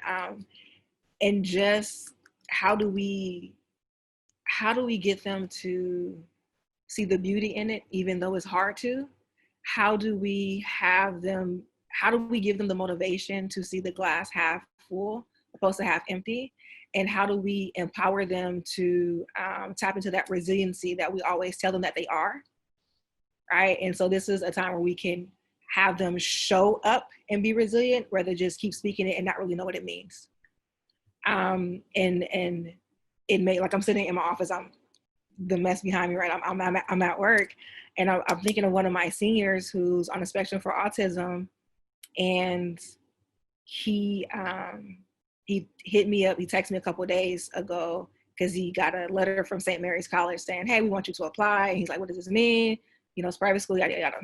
And just how do we get them to see the beauty in it, even though it's hard to? How do we give them the motivation to see the glass half full opposed to half empty? And how do we empower them to tap into that resiliency that we always tell them that they are, right? And so this is a time where we can have them show up and be resilient, rather just keep speaking it and not really know what it means. And it may, like, I'm sitting in my office, I'm the mess behind me, right? I'm at work, and I'm thinking of one of my seniors who's on a spectrum for autism, and he hit me up. He texted me a couple of days ago, because he got a letter from St. Mary's College saying, hey, we want you to apply. And he's like, what does this mean? You know, it's private school, yada, yada.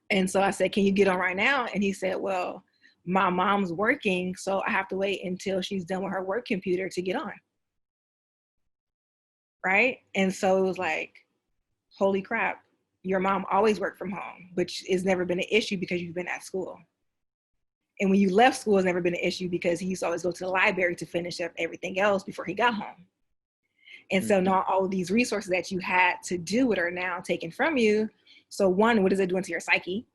And so I said, can you get on right now? And he said, well, my mom's working, so I have to wait until she's done with her work computer to get on. Right? And so it was like, holy crap, your mom always worked from home, which has never been an issue because you've been at school. And when you left school, it's never been an issue because he used to always go to the library to finish up everything else before he got home. And so now all of these resources that you had to do with are now taken from you. So one, what is it doing to your psyche?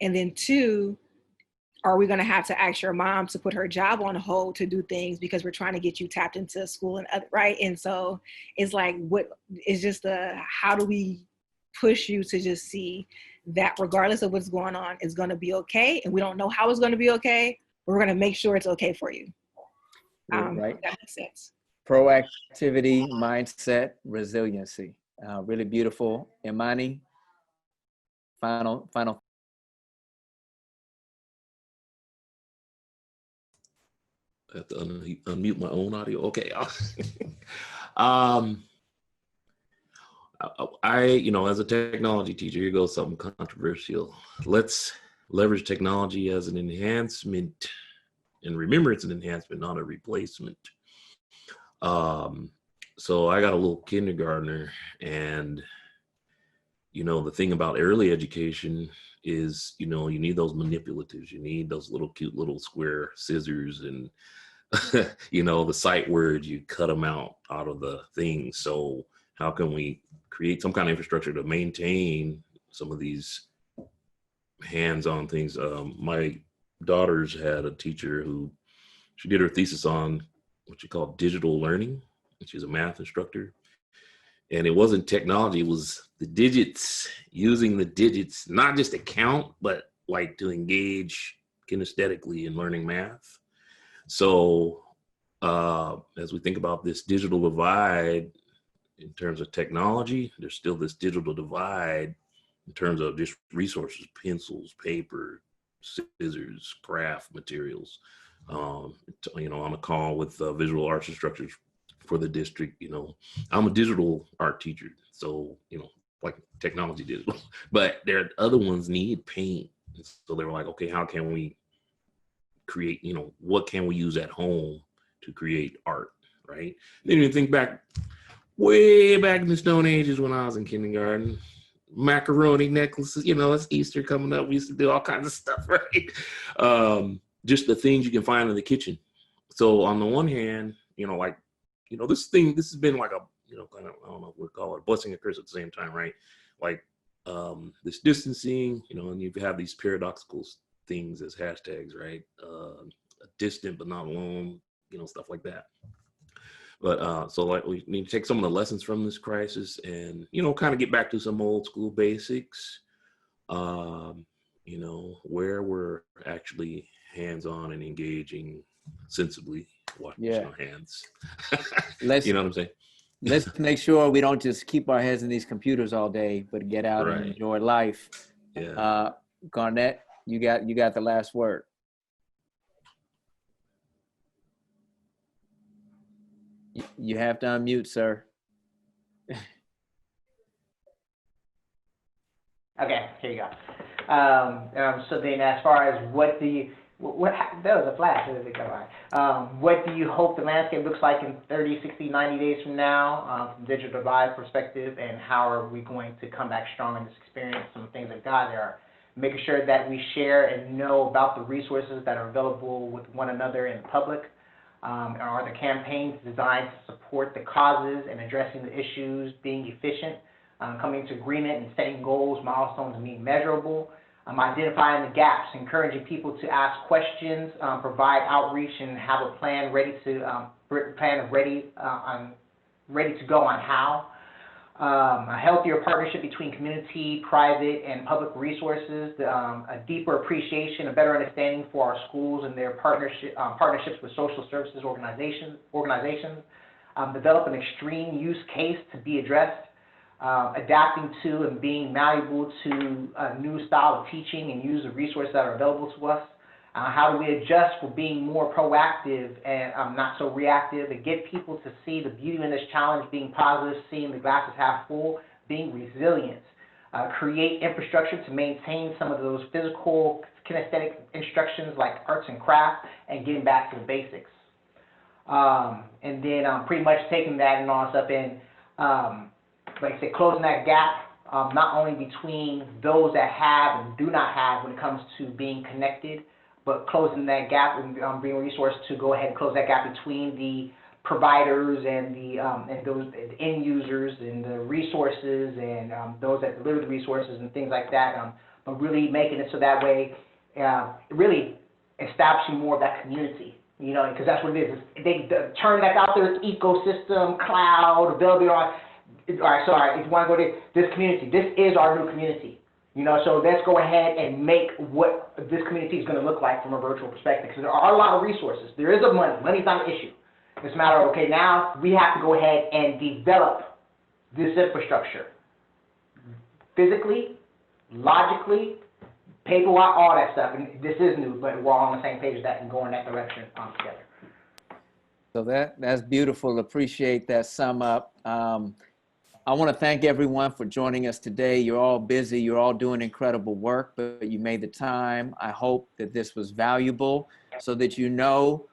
And then two, are we going to have to ask your mom to put her job on hold to do things because we're trying to get you tapped into school and other, right? And so it's like, what is just how do we push you to just see that regardless of what's going on, it's going to be okay. And we don't know how it's going to be okay, but we're going to make sure it's okay for you. Right. That makes sense. Proactivity, mindset, resiliency. Really beautiful. Imani, final. I have to unmute my own audio. Okay. As a technology teacher, here goes something controversial. Let's leverage technology as an enhancement, and remember it's an enhancement, not a replacement. So I got a little kindergartner, and the thing about early education is, you need those manipulatives. You need those little cute little square scissors and, the sight words, you cut them out of the thing. So how can we create some kind of infrastructure to maintain some of these hands-on things? My daughter's had a teacher who, she did her thesis on what you call digital learning. She's a math instructor. And it wasn't technology, it was the digits, using the digits, not just to count, but like to engage kinesthetically in learning math. So as we think about this digital divide in terms of technology, there's still this digital divide in terms of just resources, pencils, paper, scissors, craft materials. On a call with visual arts instructors for the district, I'm a digital art teacher, so like technology digital, but there are other ones need paint. So they were like, okay, how can we create, what can we use at home to create art, right? Then you think back, way back in the Stone Ages when I was in kindergarten, macaroni necklaces, it's Easter coming up, we used to do all kinds of stuff, right? Just the things you can find in the kitchen. So on the one hand, this has been like a, kind of, I don't know, we'll call it a blessing and curse at the same time, right? Like this distancing, and you have these paradoxical things as hashtags, right? Distant but not alone, stuff like that. But so like we need to take some of the lessons from this crisis and, kind of get back to some old school basics, where we're actually hands-on and engaging sensibly, washing our hands. You know what I'm saying? Let's make sure we don't just keep our heads in these computers all day, but get out and enjoy life. Yeah. Garnett, you got the last word. You have to unmute, sir. Okay, here you go. So then as far as that was a flash. What do you hope the landscape looks like in 30, 60, 90 days from now, from digital divide perspective, and how are we going to come back strong in this experience? Some things that got there, making sure that we share and know about the resources that are available with one another in public. Are the campaigns designed to support the causes and addressing the issues, being efficient, coming to agreement and setting goals, milestones, and being measurable? Identifying the gaps, encouraging people to ask questions, provide outreach, and have a plan ready to go on how. A healthier partnership between community, private, and public resources, a deeper appreciation, a better understanding for our schools and their partnerships with social services organizations. Develop an extreme use case to be addressed. Adapting to and being malleable to a new style of teaching and use the resources that are available to us. How do we adjust for being more proactive and not so reactive, and get people to see the beauty in this challenge, being positive, seeing the glasses half full, being resilient. Create infrastructure to maintain some of those physical kinesthetic instructions like arts and crafts, and getting back to the basics. And then pretty much taking that and all this up in, like I said, closing that gap, not only between those that have and do not have when it comes to being connected, but closing that gap and bringing resources to go ahead and close that gap between the providers and the end users and the resources and those that deliver the resources and things like that. But really making it so that way, really establishing more of that community. You know, because that's what it is. They turn that out there as ecosystem, cloud, availability. All right, sorry, if you want to go to this community, this is our new community. You know, so let's go ahead and make what this community is going to look like from a virtual perspective. Because there are a lot of resources. There is money. Money's not an issue. It's a matter of, okay, now we have to go ahead and develop this infrastructure. Physically, logically, paperwork, all that stuff. And this is new, but we're all on the same page with that and going in that direction together. So that's beautiful. Appreciate that sum up. I want to thank everyone for joining us today. You're all busy. You're all doing incredible work, but you made the time. I hope that this was valuable so that you know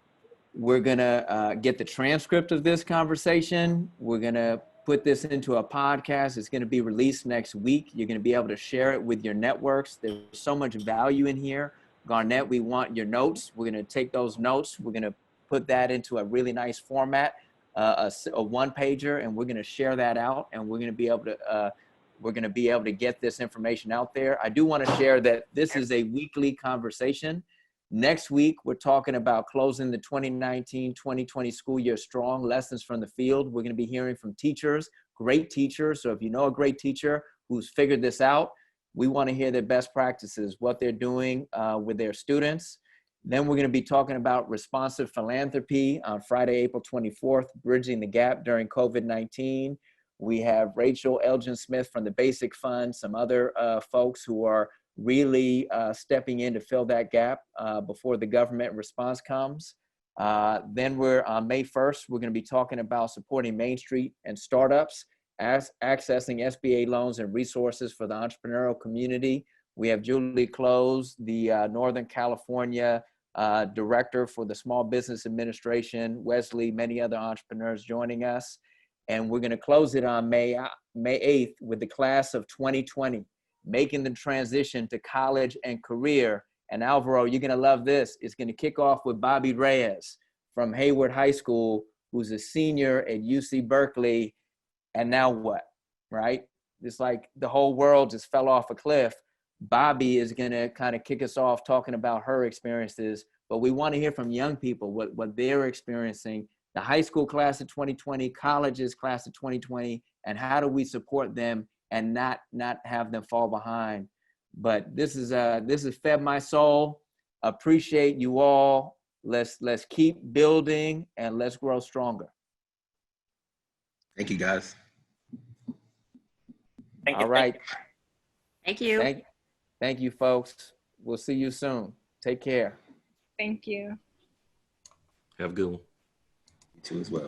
we're going to get the transcript of this conversation. We're going to put this into a podcast. It's going to be released next week. You're going to be able to share it with your networks. There's so much value in here. Garnett, we want your notes. We're going to take those notes. We're going to put that into a really nice format. A one-pager, and we're going to share that out, and we're going to be able to get this information out there. I do want to share that this is a weekly conversation. Next week, we're talking about closing the 2019-2020 school year strong, lessons from the field. We're going to be hearing from teachers, great teachers. So if you know a great teacher who's figured this out, we want to hear their best practices, what they're doing with their students. Then we're going to be talking about responsive philanthropy on Friday, April 24th, bridging the gap during COVID-19. We have Rachel Elgin-Smith from the Basic Fund, some other folks who are really stepping in to fill that gap before the government response comes. Then we're on May 1st, we're going to be talking about supporting Main Street and startups, accessing SBA loans and resources for the entrepreneurial community. We have Julie Close, the Northern California director for the Small Business Administration, Wesley, many other entrepreneurs joining us. And we're going to close it on May 8th with the class of 2020, making the transition to college and career. And Alvaro, you're going to love this. It's going to kick off with Bobby Reyes from Hayward High School, who's a senior at UC Berkeley. And now what, right? It's like the whole world just fell off a cliff. Bobby is going to kind of kick us off talking about her experiences, but we want to hear from young people, what they're experiencing, the high school class of 2020, colleges class of 2020, and how do we support them and not have them fall behind. But this is fed my soul. Appreciate you all. Let's keep building and let's grow stronger. Thank you, guys. Thank you. All right. Thank you. Thank you, folks. We'll see you soon. Take care. Thank you. Have a good one. You too as well.